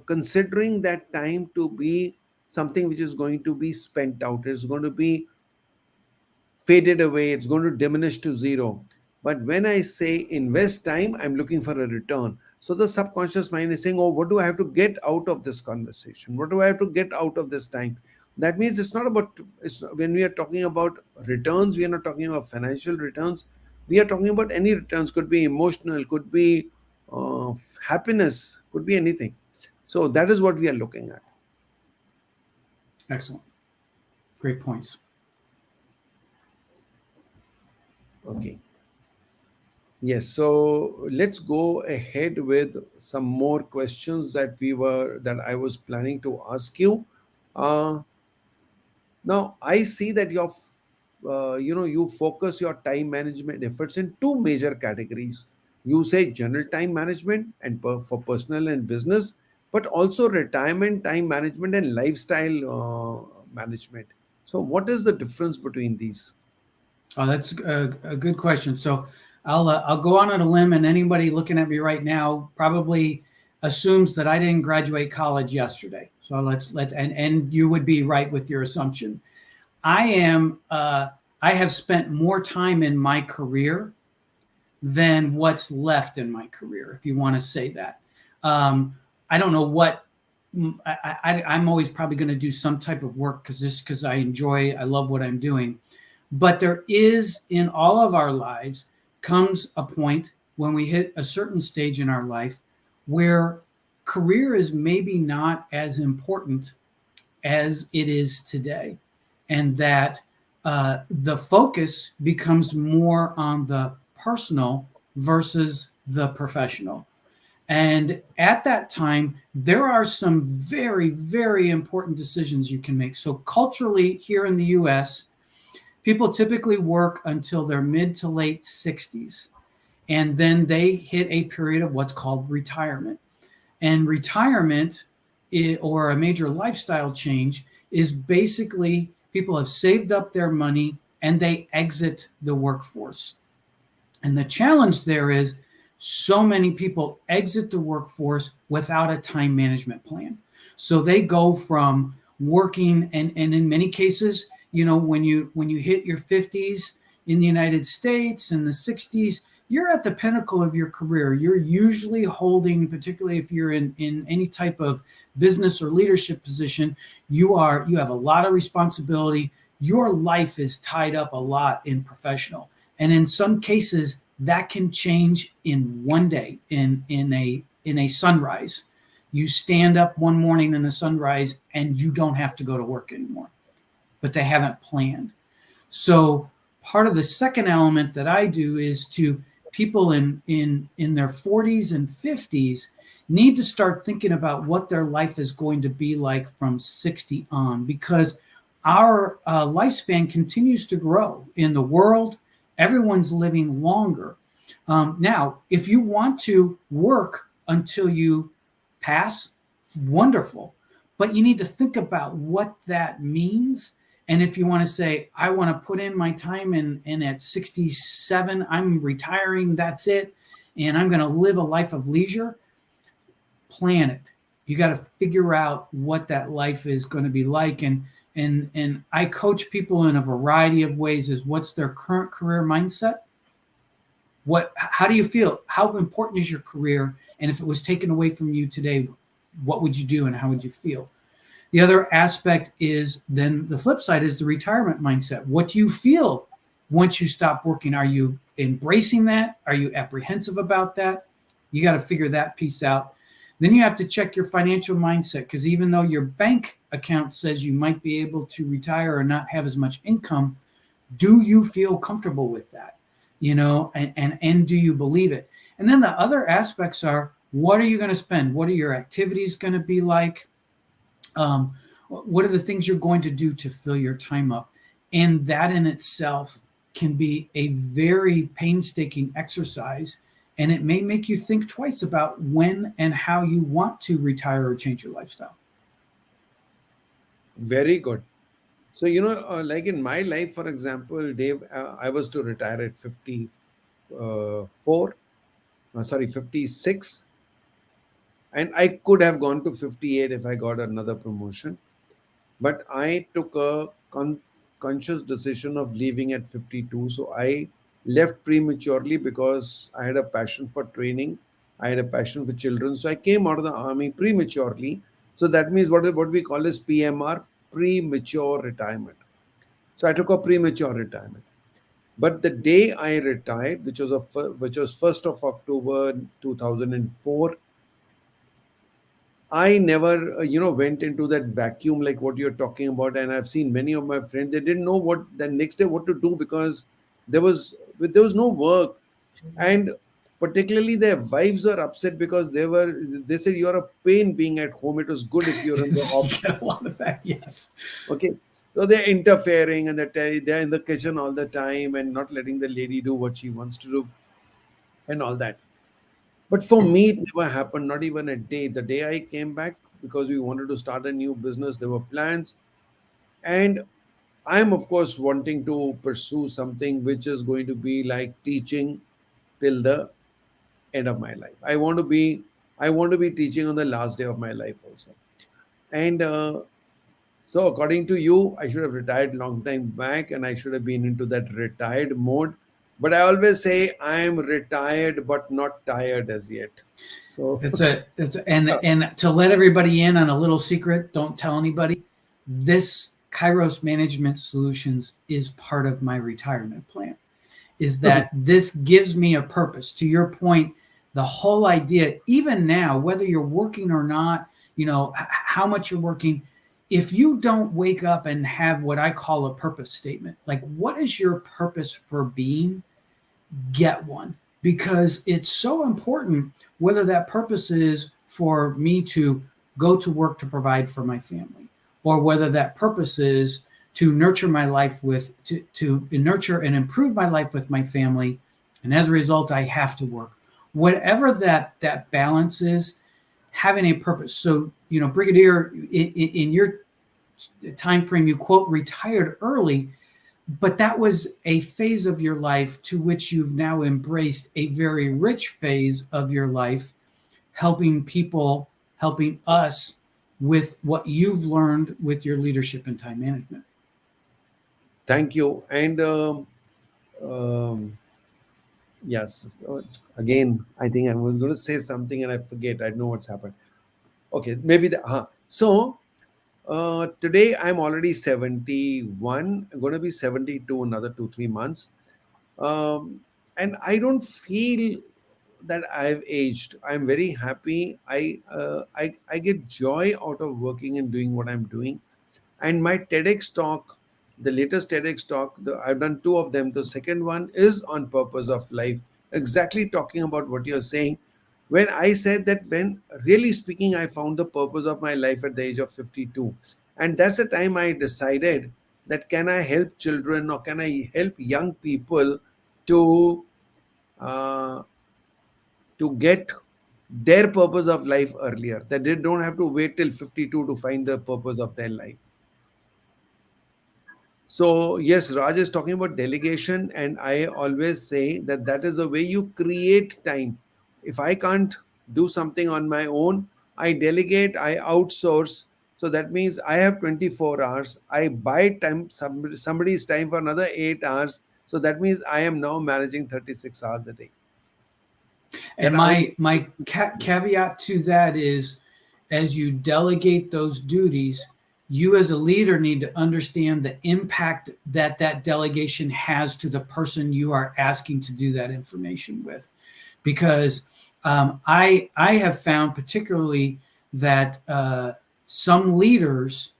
considering that time to be something which is going to be spent out. It's going to be faded away, it's going to diminish to zero. But when I say invest time, I'm looking for a return. So the subconscious mind is saying, oh, what do I have to get out of this conversation? What do I have to get out of this time? That means it's not about, when we are talking about returns, we are not talking about financial returns. We are talking about any returns, could be emotional, could be uh, happiness, could be anything. So that is what we are looking at.
Excellent. Great points.
Okay. Yes, so let's go ahead with some more questions that I was planning to ask you. Uh, Now I see that you focus your time management efforts in 2 major categories. You say general time management and for personal and business, but also retirement time management and lifestyle management. So what is the difference between these?
Oh, that's a good question. So I'll go on a limb, and anybody looking at me right now probably assumes that I didn't graduate college yesterday. So and you would be right with your assumption. I have spent more time in my career than what's left in my career, if you want to say that. I don't know what I'm always probably going to do some type of work because I love what I'm doing. But there is, in all of our lives, comes a point when we hit a certain stage in our life where career is maybe not as important as it is today, and that the focus becomes more on the personal versus the professional. And at that time, there are some very, very important decisions you can make. So culturally, here in the US, people typically work until their mid to late 60s. And then they hit a period of what's called retirement. And retirement, or a major lifestyle change, is basically people have saved up their money and they exit the workforce. And the challenge there is so many people exit the workforce without a time management plan. So they go from working, and in many cases, when you hit your 50s in the United States and the 60s, you're at the pinnacle of your career. You're usually holding, particularly if you're in any type of business or leadership position, you have a lot of responsibility. Your life is tied up a lot in professional. And in some cases, that can change in one day, in a sunrise. You stand up one morning in a sunrise and you don't have to go to work anymore, but they haven't planned. So part of the second element that I do is to people in their 40s and 50s need to start thinking about what their life is going to be like from 60 on, because our lifespan continues to grow in the world. Everyone's living longer. Now, if you want to work until you pass, wonderful. But you need to think about what that means. And if you want to say, I want to put in my time and at 67, I'm retiring, that's it, and I'm going to live a life of leisure, plan it. You got to figure out what that life is going to be like. And I coach people in a variety of ways. Is what's their current career mindset? How do you feel? How important is your career? And if it was taken away from you today, what would you do and how would you feel? The other aspect is then the flip side is the retirement mindset. What do you feel once you stop working? Are you embracing that? Are you apprehensive about that? You got to figure that piece out. Then you have to check your financial mindset, because even though your bank account says you might be able to retire or not have as much income, do you feel comfortable with that? And do you believe it? And then the other aspects are, what are you going to spend? What are your activities going to be like? What are the things you're going to do to fill your time up? And that in itself can be a very painstaking exercise. And it may make you think twice about when and how you want to retire or change your lifestyle.
Very good. So, like in my life, for example, Dave, I was to retire at 56. And I could have gone to 58 if I got another promotion. But I took a conscious decision of leaving at 52. So I left prematurely because I had a passion for training. I had a passion for children. So I came out of the army prematurely. So that means what we call as PMR, premature retirement. So I took a premature retirement. But the day I retired, which was 1st of October 2004, I never, went into that vacuum like what you're talking about. And I've seen many of my friends, they didn't know what the next day what to do, because there was no work. And particularly their wives are upset because they said you're a pain being at home. It was good if you're in the office.
You get a lot of that, yes.
Okay. So they're interfering and they're in the kitchen all the time and not letting the lady do what she wants to do and all that. But for me, it never happened, not even a day. The day I came back, because we wanted to start a new business, there were plans. And I'm, of course, wanting to pursue something which is going to be like teaching till the end of my life. I want to be teaching on the last day of my life also. And so according to you, I should have retired long time back and I should have been into that retired mode. But I always say I'm retired but not tired as yet. So
and to let everybody in on a little secret, don't tell anybody. This Kairos Management Solutions is part of my retirement plan. Is that this gives me a purpose. To your point, the whole idea, even now, whether you're working or not, how much you're working, if you don't wake up and have what I call a purpose statement, like what is your purpose for being, get one, because it's so important, whether that purpose is for me to go to work to provide for my family, or whether that purpose is to nurture my life to nurture and improve my life with my family, and as a result I have to work. Whatever that balance is, having a purpose. So, Brigadier, in your time frame, you quote retired early, but that was a phase of your life to which you've now embraced a very rich phase of your life, helping people, helping us with what you've learned with your leadership and time management.
Thank you. And um, yes, so again, I think I was going to say something and I forget. I know what's happened. Okay, maybe so today I'm already 71. I'm going to be 72 another 2 3 months. And I don't feel that I've aged. I'm very happy. I get joy out of working and doing what I'm doing. And my TEDx talk, the latest TEDx talk, I've done two of them. The second one is on purpose of life, exactly talking about what you're saying. When I said that, when really speaking, I found the purpose of my life at the age of 52. And that's the time I decided that can I help children or can I help young people to uh, get their purpose of life earlier, that they don't have to wait till 52 to find the purpose of their life. So, yes, Raj is talking about delegation, and I always say that that is the way you create time. If I can't do something on my own, I delegate, I outsource. So that means I have 24 hours. I buy time, somebody's time for another 8 hours. So that means I am now managing 36 hours a day.
And
Then I
my caveat to that is, as you delegate those duties, you as a leader need to understand the impact that delegation has to the person you are asking to do that information with. Because I have found particularly that some leaders,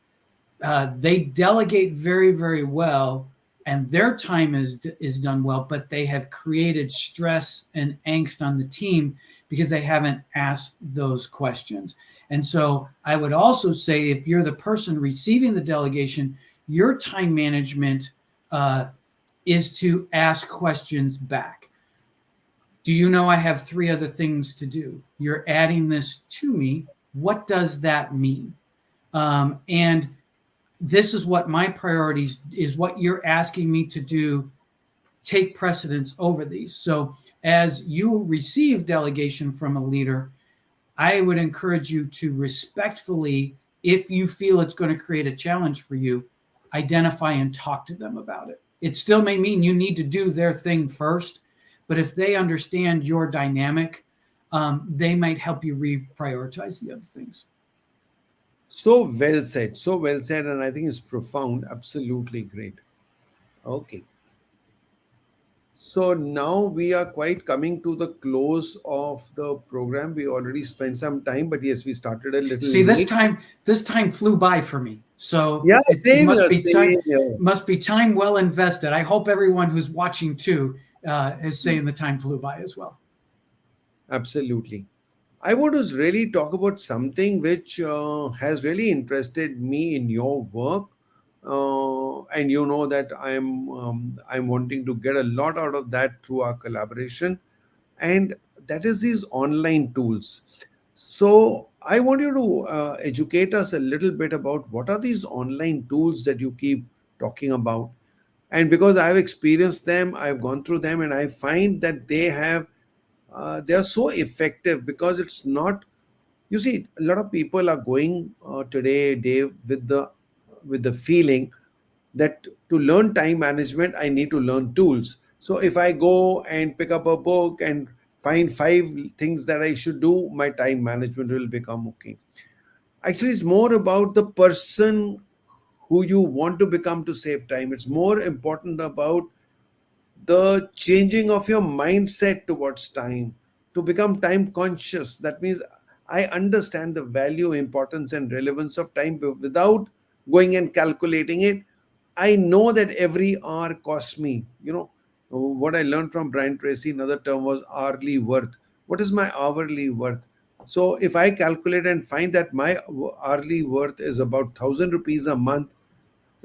they delegate very, very well, and their time is done well, but they have created stress and angst on the team because they haven't asked those questions. And so I would also say, if you're the person receiving the delegation, your time management is to ask questions back. Do you know I have 3 other things to do? You're adding this to me. What does that mean? And this is what my priorities is, what you're asking me to do, take precedence over these. So as you receive delegation from a leader, I would encourage you to respectfully, if you feel it's going to create a challenge for you, identify and talk to them about it. It still may mean you need to do their thing first, but if they understand your dynamic, they might help you reprioritize the other things.
so well said, and I think it's profound. Absolutely great. Okay. So now we are quite coming to the close of the program. We already spent some time, but yes, we started a little
See,
late.
this time flew by for me. So
Yeah,
it
same
must
here,
be time,
same here.
well invested. I hope everyone who's watching too is saying the time flew by as well.
Absolutely. I want to really talk about something which has really interested me in your work, and you know that I'm wanting to get a lot out of that through our collaboration, and that is these online tools. So I want you to educate us a little bit about what are these online tools that you keep talking about. And because I've experienced them, I've gone through them, and I find that they are so effective, because it's not, you see, a lot of people are going today, Dave, with the feeling that to learn time management, I need to learn tools. So if I go and pick up a book and find 5 things that I should do, my time management will become okay. Actually, it's more about the person who you want to become to save time. It's more important about the changing of your mindset towards time, to become time conscious. That means I understand the value, importance, and relevance of time without going and calculating it. I know that every hour costs me. What I learned from Brian Tracy, another term was hourly worth. What is my hourly worth? So if I calculate and find that my hourly worth is about 1,000 rupees a month,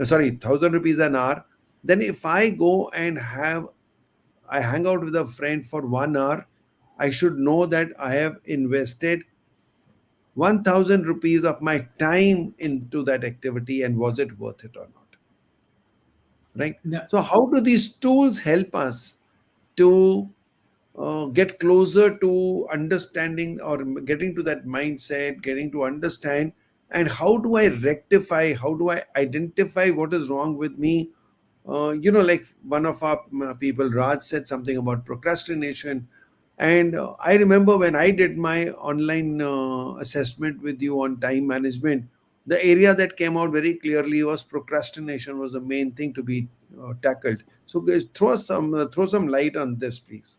sorry, 1,000 rupees an hour, then if I go and I hang out with a friend for 1 hour, I should know that I have invested 1,000 rupees of my time into that activity, and was it worth it or not? Right?
No,
So, how do these tools help us to get closer to understanding or getting to that mindset, getting to understand? And how do I rectify? How do I identify what is wrong with me? Like one of our people, Raj, said something about procrastination. And I remember when I did my online assessment with you on time management, the area that came out very clearly was procrastination was the main thing to be tackled. So, guys, throw some light on this, please.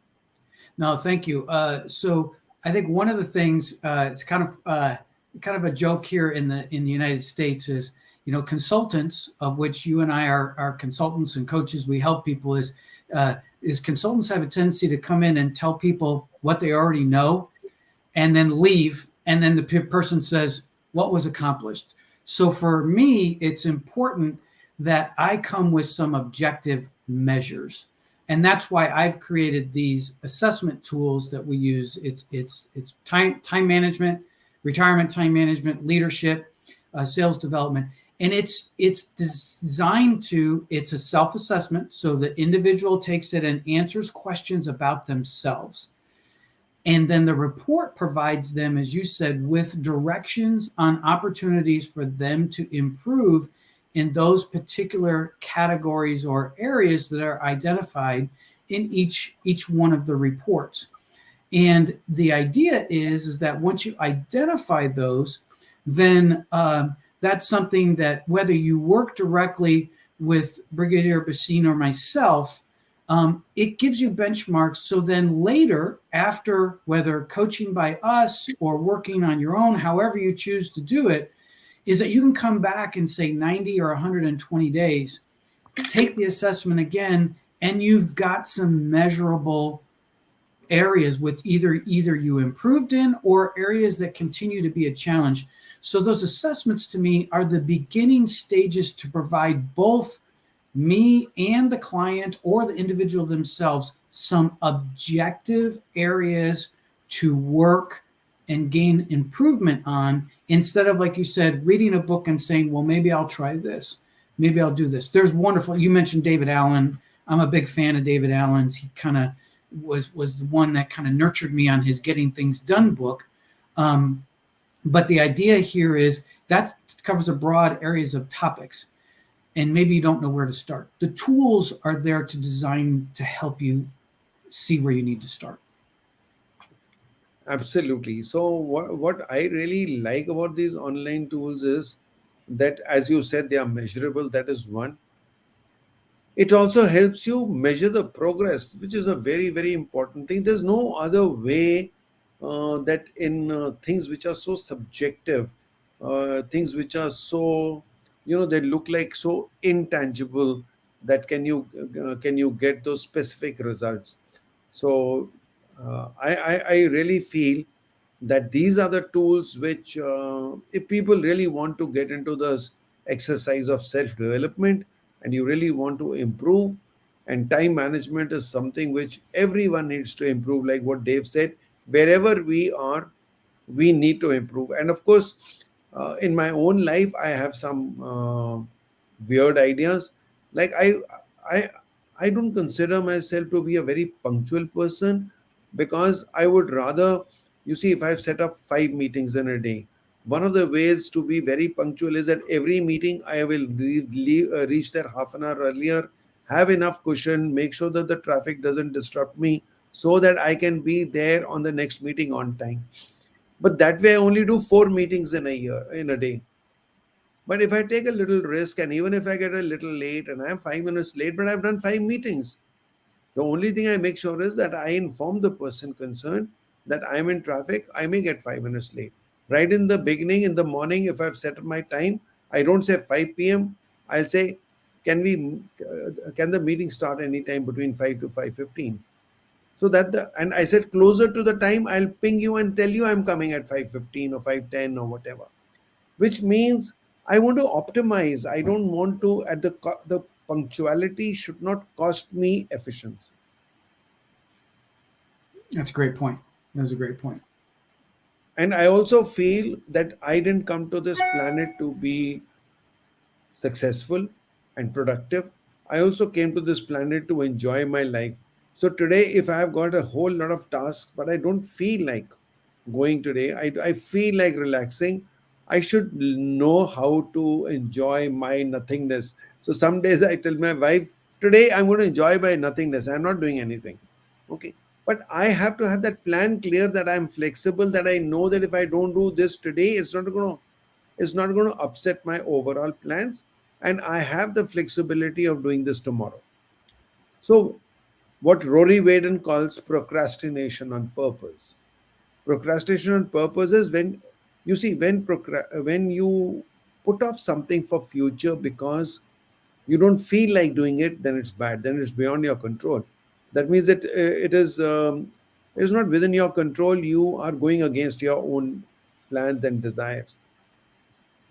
no, thank you. So I think one of the things it's kind of a joke here in the United States is, consultants, of which you and I are consultants and coaches. We help people. Is consultants have a tendency to come in and tell people what they already know, and then leave, and then the person says what was accomplished. So for me, it's important that I come with some objective measures, and that's why I've created these assessment tools that we use. It's time management, retirement time management, leadership, sales development, and it's designed to. It's a self assessment, so the individual takes it and answers questions about themselves. And then the report provides them, as you said, with directions on opportunities for them to improve in those particular categories or areas that are identified in each one of the reports. And the idea is that once you identify those, then that's something that whether you work directly with Brigadier Bassine or myself, it gives you benchmarks. So then later, after whether coaching by us or working on your own, however you choose to do it, is that you can come back and say 90 or 120 days, take the assessment again, and you've got some measurable areas with either you improved in or areas that continue to be a challenge. So those assessments to me are the beginning stages to provide both me and the client or the individual themselves some objective areas to work and gain improvement on, instead of, like you said, reading a book and saying, well, maybe I'll try this, maybe I'll do this. There's wonderful, you mentioned David Allen. I'm a big fan of David Allen's. He kind of was the one that kind of nurtured me on his Getting Things Done book. But the idea here is that covers a broad areas of topics, and maybe you don't know where to start. The tools are there to design to help you see where you need to start.
Absolutely. So what I really like about these online tools is that, as you said, they are measurable. That is one. It also helps you measure the progress, which is a very, very important thing. There's no other way that in things which are so subjective, things which are so, they look like so intangible, that can you get those specific results. So I really feel that these are the tools which, if people really want to get into this exercise of self development and you really want to improve, and time management is something which everyone needs to improve, like what Dave said, wherever we are, we need to improve. And of course, in my own life, I have some weird ideas. Like I, I don't consider myself to be a very punctual person, because I would rather, you see, if I've set up 5 meetings in a day, one of the ways to be very punctual is that every meeting I will reach there half an hour earlier, have enough cushion, make sure that the traffic doesn't disrupt me, so that I can be there on the next meeting on time. But that way, I only do 4 meetings in a year, in a day. But if I take a little risk, and even if I get a little late and I'm 5 minutes late, but I've done 5 meetings, the only thing I make sure is that I inform the person concerned, that I'm in traffic, I may get 5 minutes late. Right in the beginning, in the morning, if I've set my time, I don't say 5 p.m. I'll say, can the meeting start anytime between 5 to 5:15? So that the and I said closer to the time, I'll ping you and tell you I'm coming at 5:15 or 5:10 or whatever. Which means I want to optimize. I don't want to at the punctuality should not cost me efficiency.
That's a great point. That's a great point.
And I also feel that I didn't come to this planet to be successful and productive. I also came to this planet to enjoy my life. So today, if I have got a whole lot of tasks, but I don't feel like going today, I feel like relaxing, I should know how to enjoy my nothingness. So some days I tell my wife, today I'm going to enjoy my nothingness. I'm not doing anything. Okay. But I have to have that plan clear, that I'm flexible, that I know that if I don't do this today, it's not going to upset my overall plans, and I have the flexibility of doing this tomorrow. So what Rory Vaden calls procrastination on purpose. Procrastination on purpose is when you see when you put off something for future because you don't feel like doing it, then it's bad, then it's beyond your control. That means that it is not within your control. You are going against your own plans and desires.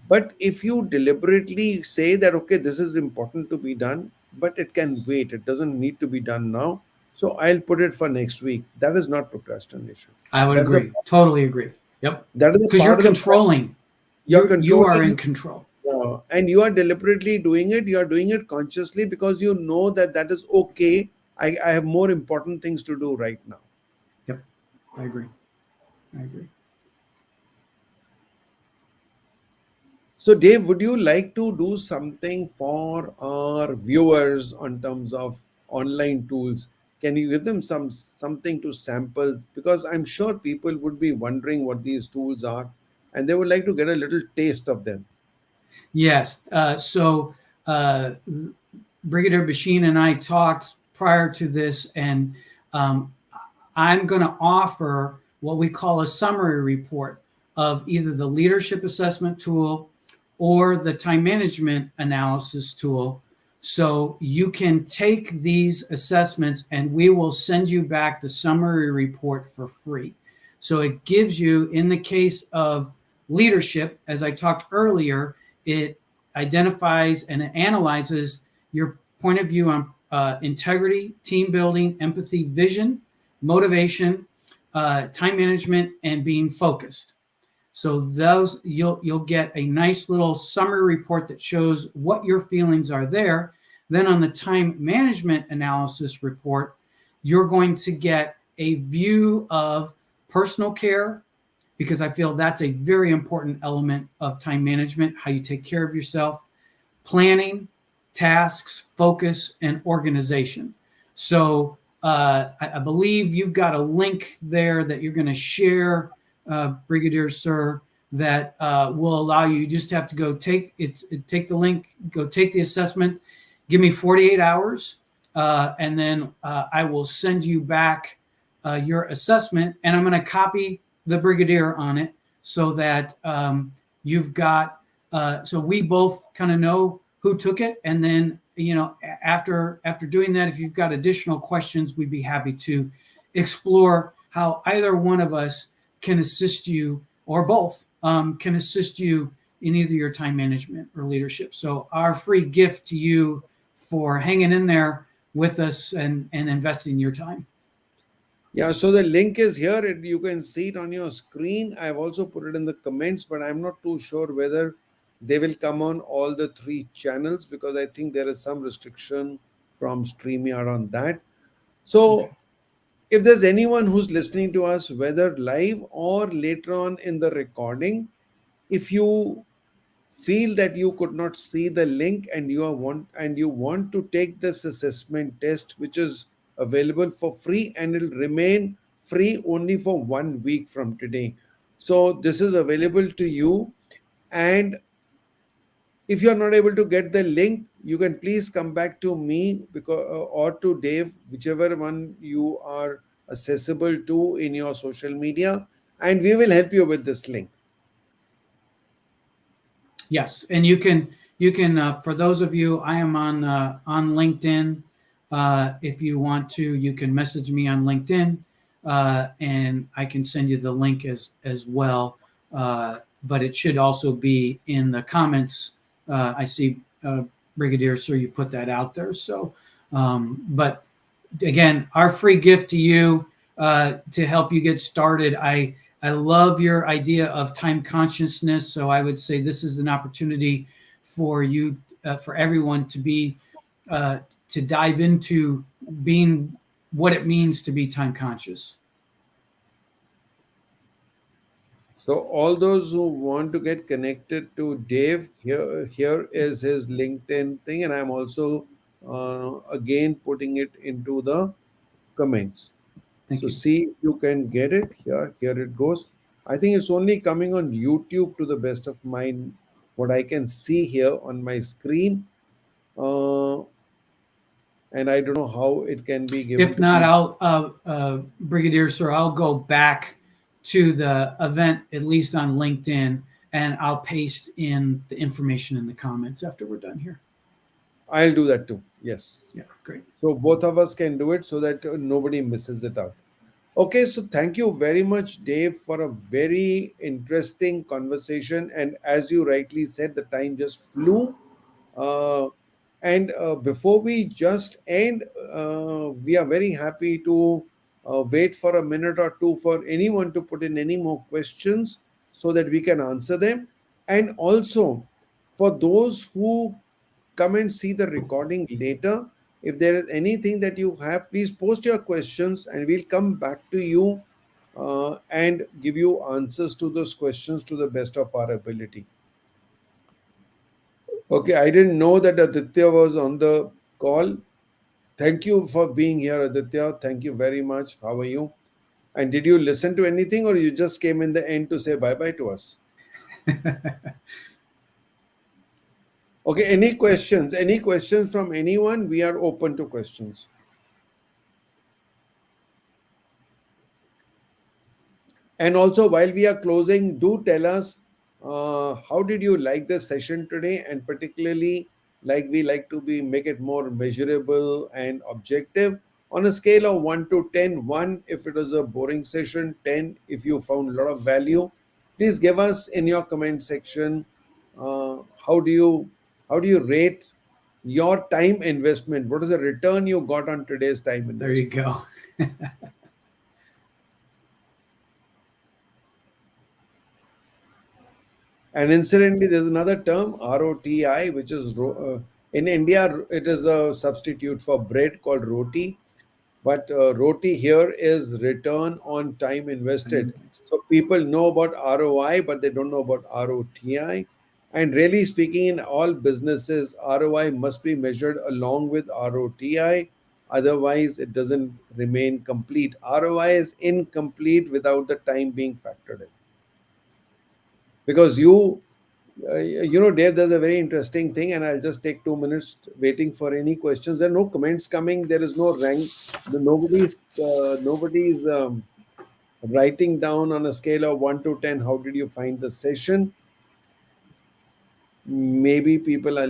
But if you deliberately say that, okay, this is important to be done, but it can wait, it doesn't need to be done now, so I'll put it for next week. That is not procrastination.
I would
That is a
agree. Totally agree. Yep.
that is a
Because you're
part of the
controlling.
you're
You are
controlling,
in control.
and you are deliberately doing it. You are doing it consciously because you know that that is okay. I have more important things to do right now.
Yep. I agree. I agree.
So, Dave, would you like to do something for our viewers on terms of online tools? Can you give them something to sample? Because I'm sure people would be wondering what these tools are, and they would like to get a little taste of them.
Yes. Uh, Brigadier Basheen and I talked prior to this, and um, I'm going to offer what we call a summary report of either the leadership assessment tool or the time management analysis tool. So you can take these assessments and we will send you back the summary report for free. So it gives you, in the case of leadership, as I talked earlier, it identifies and analyzes your point of view on integrity, team building, empathy, vision, motivation, time management, and being focused. So those you'll get a nice little summary report that shows what your feelings are there. Then on the time management analysis report, you're going to get a view of personal care, because I feel that's a very important element of time management, how you take care of yourself, planning, tasks, focus, and organization. So I believe you've got a link there that you're going to share, Brigadier Sir, that will allow you. You just have to go take the link, go take the assessment, give me 48 hours, and then I will send you back your assessment, and I'm going to copy the Brigadier on it so that you've got, so we both kind of know who took it. And then, after doing that, if you've got additional questions, we'd be happy to explore how either one of us can assist you, or both can assist you in either your time management or leadership. So our free gift to you for hanging in there with us and investing your time.
Yeah, so the link is here. You can see it on your screen. I've also put it in the comments, but I'm not too sure whether they will come on all the three channels because I think there is some restriction from StreamYard on that. So if there's anyone who's listening to us, whether live or later on in the recording, if you feel that you could not see the link and you want to take this assessment test, which is available for free and it'll remain free only for 1 week from today. So this is available to you, and if you're not able to get the link, you can please come back to me because or to Dave, whichever one you are accessible to in your social media, and we will help you with this link.
Yes, and you can for those of you, I am on LinkedIn. If you want to, you can message me on LinkedIn, and I can send you the link as well. But it should also be in the comments. I see, Brigadier Sir, you put that out there. So, but again, our free gift to you, to help you get started. I love your idea of time consciousness. So I would say this is an opportunity for you, for everyone to be, uh, to dive into being what it means to be time conscious.
So all those who want to get connected to Dave, here is his LinkedIn thing, and I'm also again putting it into the comments.
Thank
So
you.
see if you can get it here. Here it goes. I think it's only coming on YouTube to the best of my what I can see here on my screen, uh, and I don't know how it can be given
If
to
not,
people.
I'll, Brigadier Sir, I'll go back to the event, at least on LinkedIn, and I'll paste in the information in the comments after we're done here.
I'll do that too. Yes.
Yeah, great.
So both of us can do it so that nobody misses it out. Okay, so thank you very much, Dave, for a very interesting conversation. And as you rightly said, the time just flew. Uh, and before we just end, we are very happy to wait for a minute or two for anyone to put in any more questions so that we can answer them. And also, for those who come and see the recording later, if there is anything that you have, please post your questions and we'll come back to you and give you answers to those questions to the best of our ability. Okay, I didn't know that Aditya was on the call. Thank you for being here, Aditya. Thank you very much. How are you? And did you listen to anything or you just came in the end to say bye bye to us? Okay, any questions? Any questions from anyone? We are open to questions. And also, while we are closing, do tell us how did you like the session today, and particularly, like we like to be make it more measurable and objective on a scale of 1 to 10. 1 if it was a boring session, 10 if you found a lot of value. Please give us in your comment section uh, how do you how do you rate your time investment? What is the return you got on today's time
There you
investment?
go.
And incidentally, there's another term, ROTI, which is in India, it is a substitute for bread called roti. But roti here is return on time invested. So people know about ROI, but they don't know about ROTI. And really speaking, in all businesses, ROI must be measured along with ROTI. Otherwise, it doesn't remain complete. ROI is incomplete without the time being factored in. Because Dave, there's a very interesting thing, and I'll just take 2 minutes waiting for any questions. There are no comments coming. There is no rank. Nobody's writing down on a scale of 1 to 10. How did you find the session? Maybe people have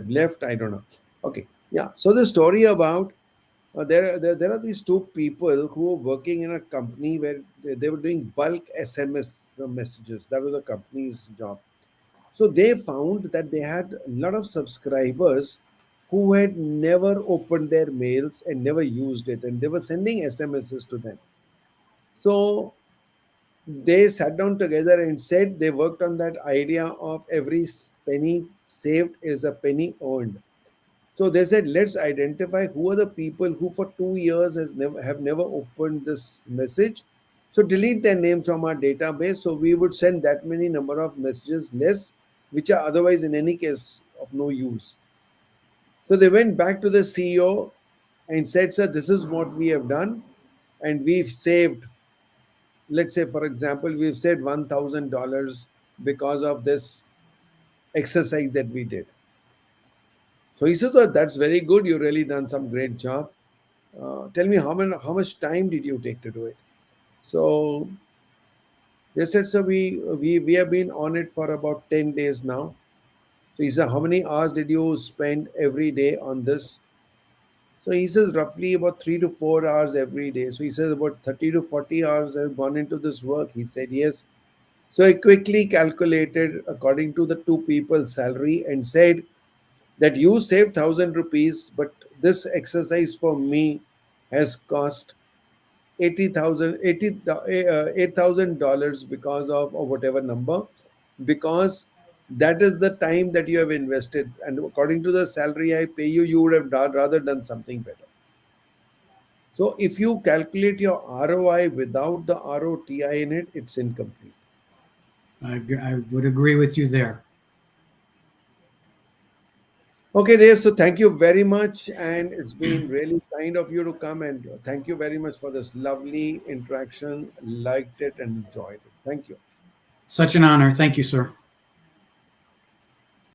left. I don't know. Okay, yeah. So the story about there are these two people who were working in a company where they were doing bulk SMS messages. That was the company's job. So they found that they had a lot of subscribers who had never opened their mails and never used it, and they were sending SMSs to them. So they sat down together and said they worked on that idea of every penny saved is a penny earned. So they said, let's identify who are the people who for 2 years have never opened this message. So delete their names from our database. So we would send that many number of messages less, which are otherwise in any case of no use. So they went back to the CEO and said, sir, this is what we have done. And we've saved, let's say, for example, we've saved $1,000 because of this exercise that we did. So he says, oh, that's very good. You really done some great job. Tell me how much time did you take to do it? So they said, so we have been on it for about 10 days now. So he said, how many hours did you spend every day on this? So he says roughly about 3 to 4 hours every day. So he says about 30 to 40 hours have gone into this work. He said yes. So I quickly calculated according to the two people's salary and said that you saved 1,000 rupees, but this exercise for me has cost 8,000 dollars because of or whatever number, because that is the time that you have invested, and according to the salary I pay you, you would have rather done something better. So if you calculate your ROI without the ROTI in it, it's incomplete.
I would agree with you there.
Okay, Dave. So thank you very much. And it's been really kind of you to come, and thank you very much for this lovely interaction. Liked it and enjoyed it. Thank you.
Such an honor. Thank you, sir.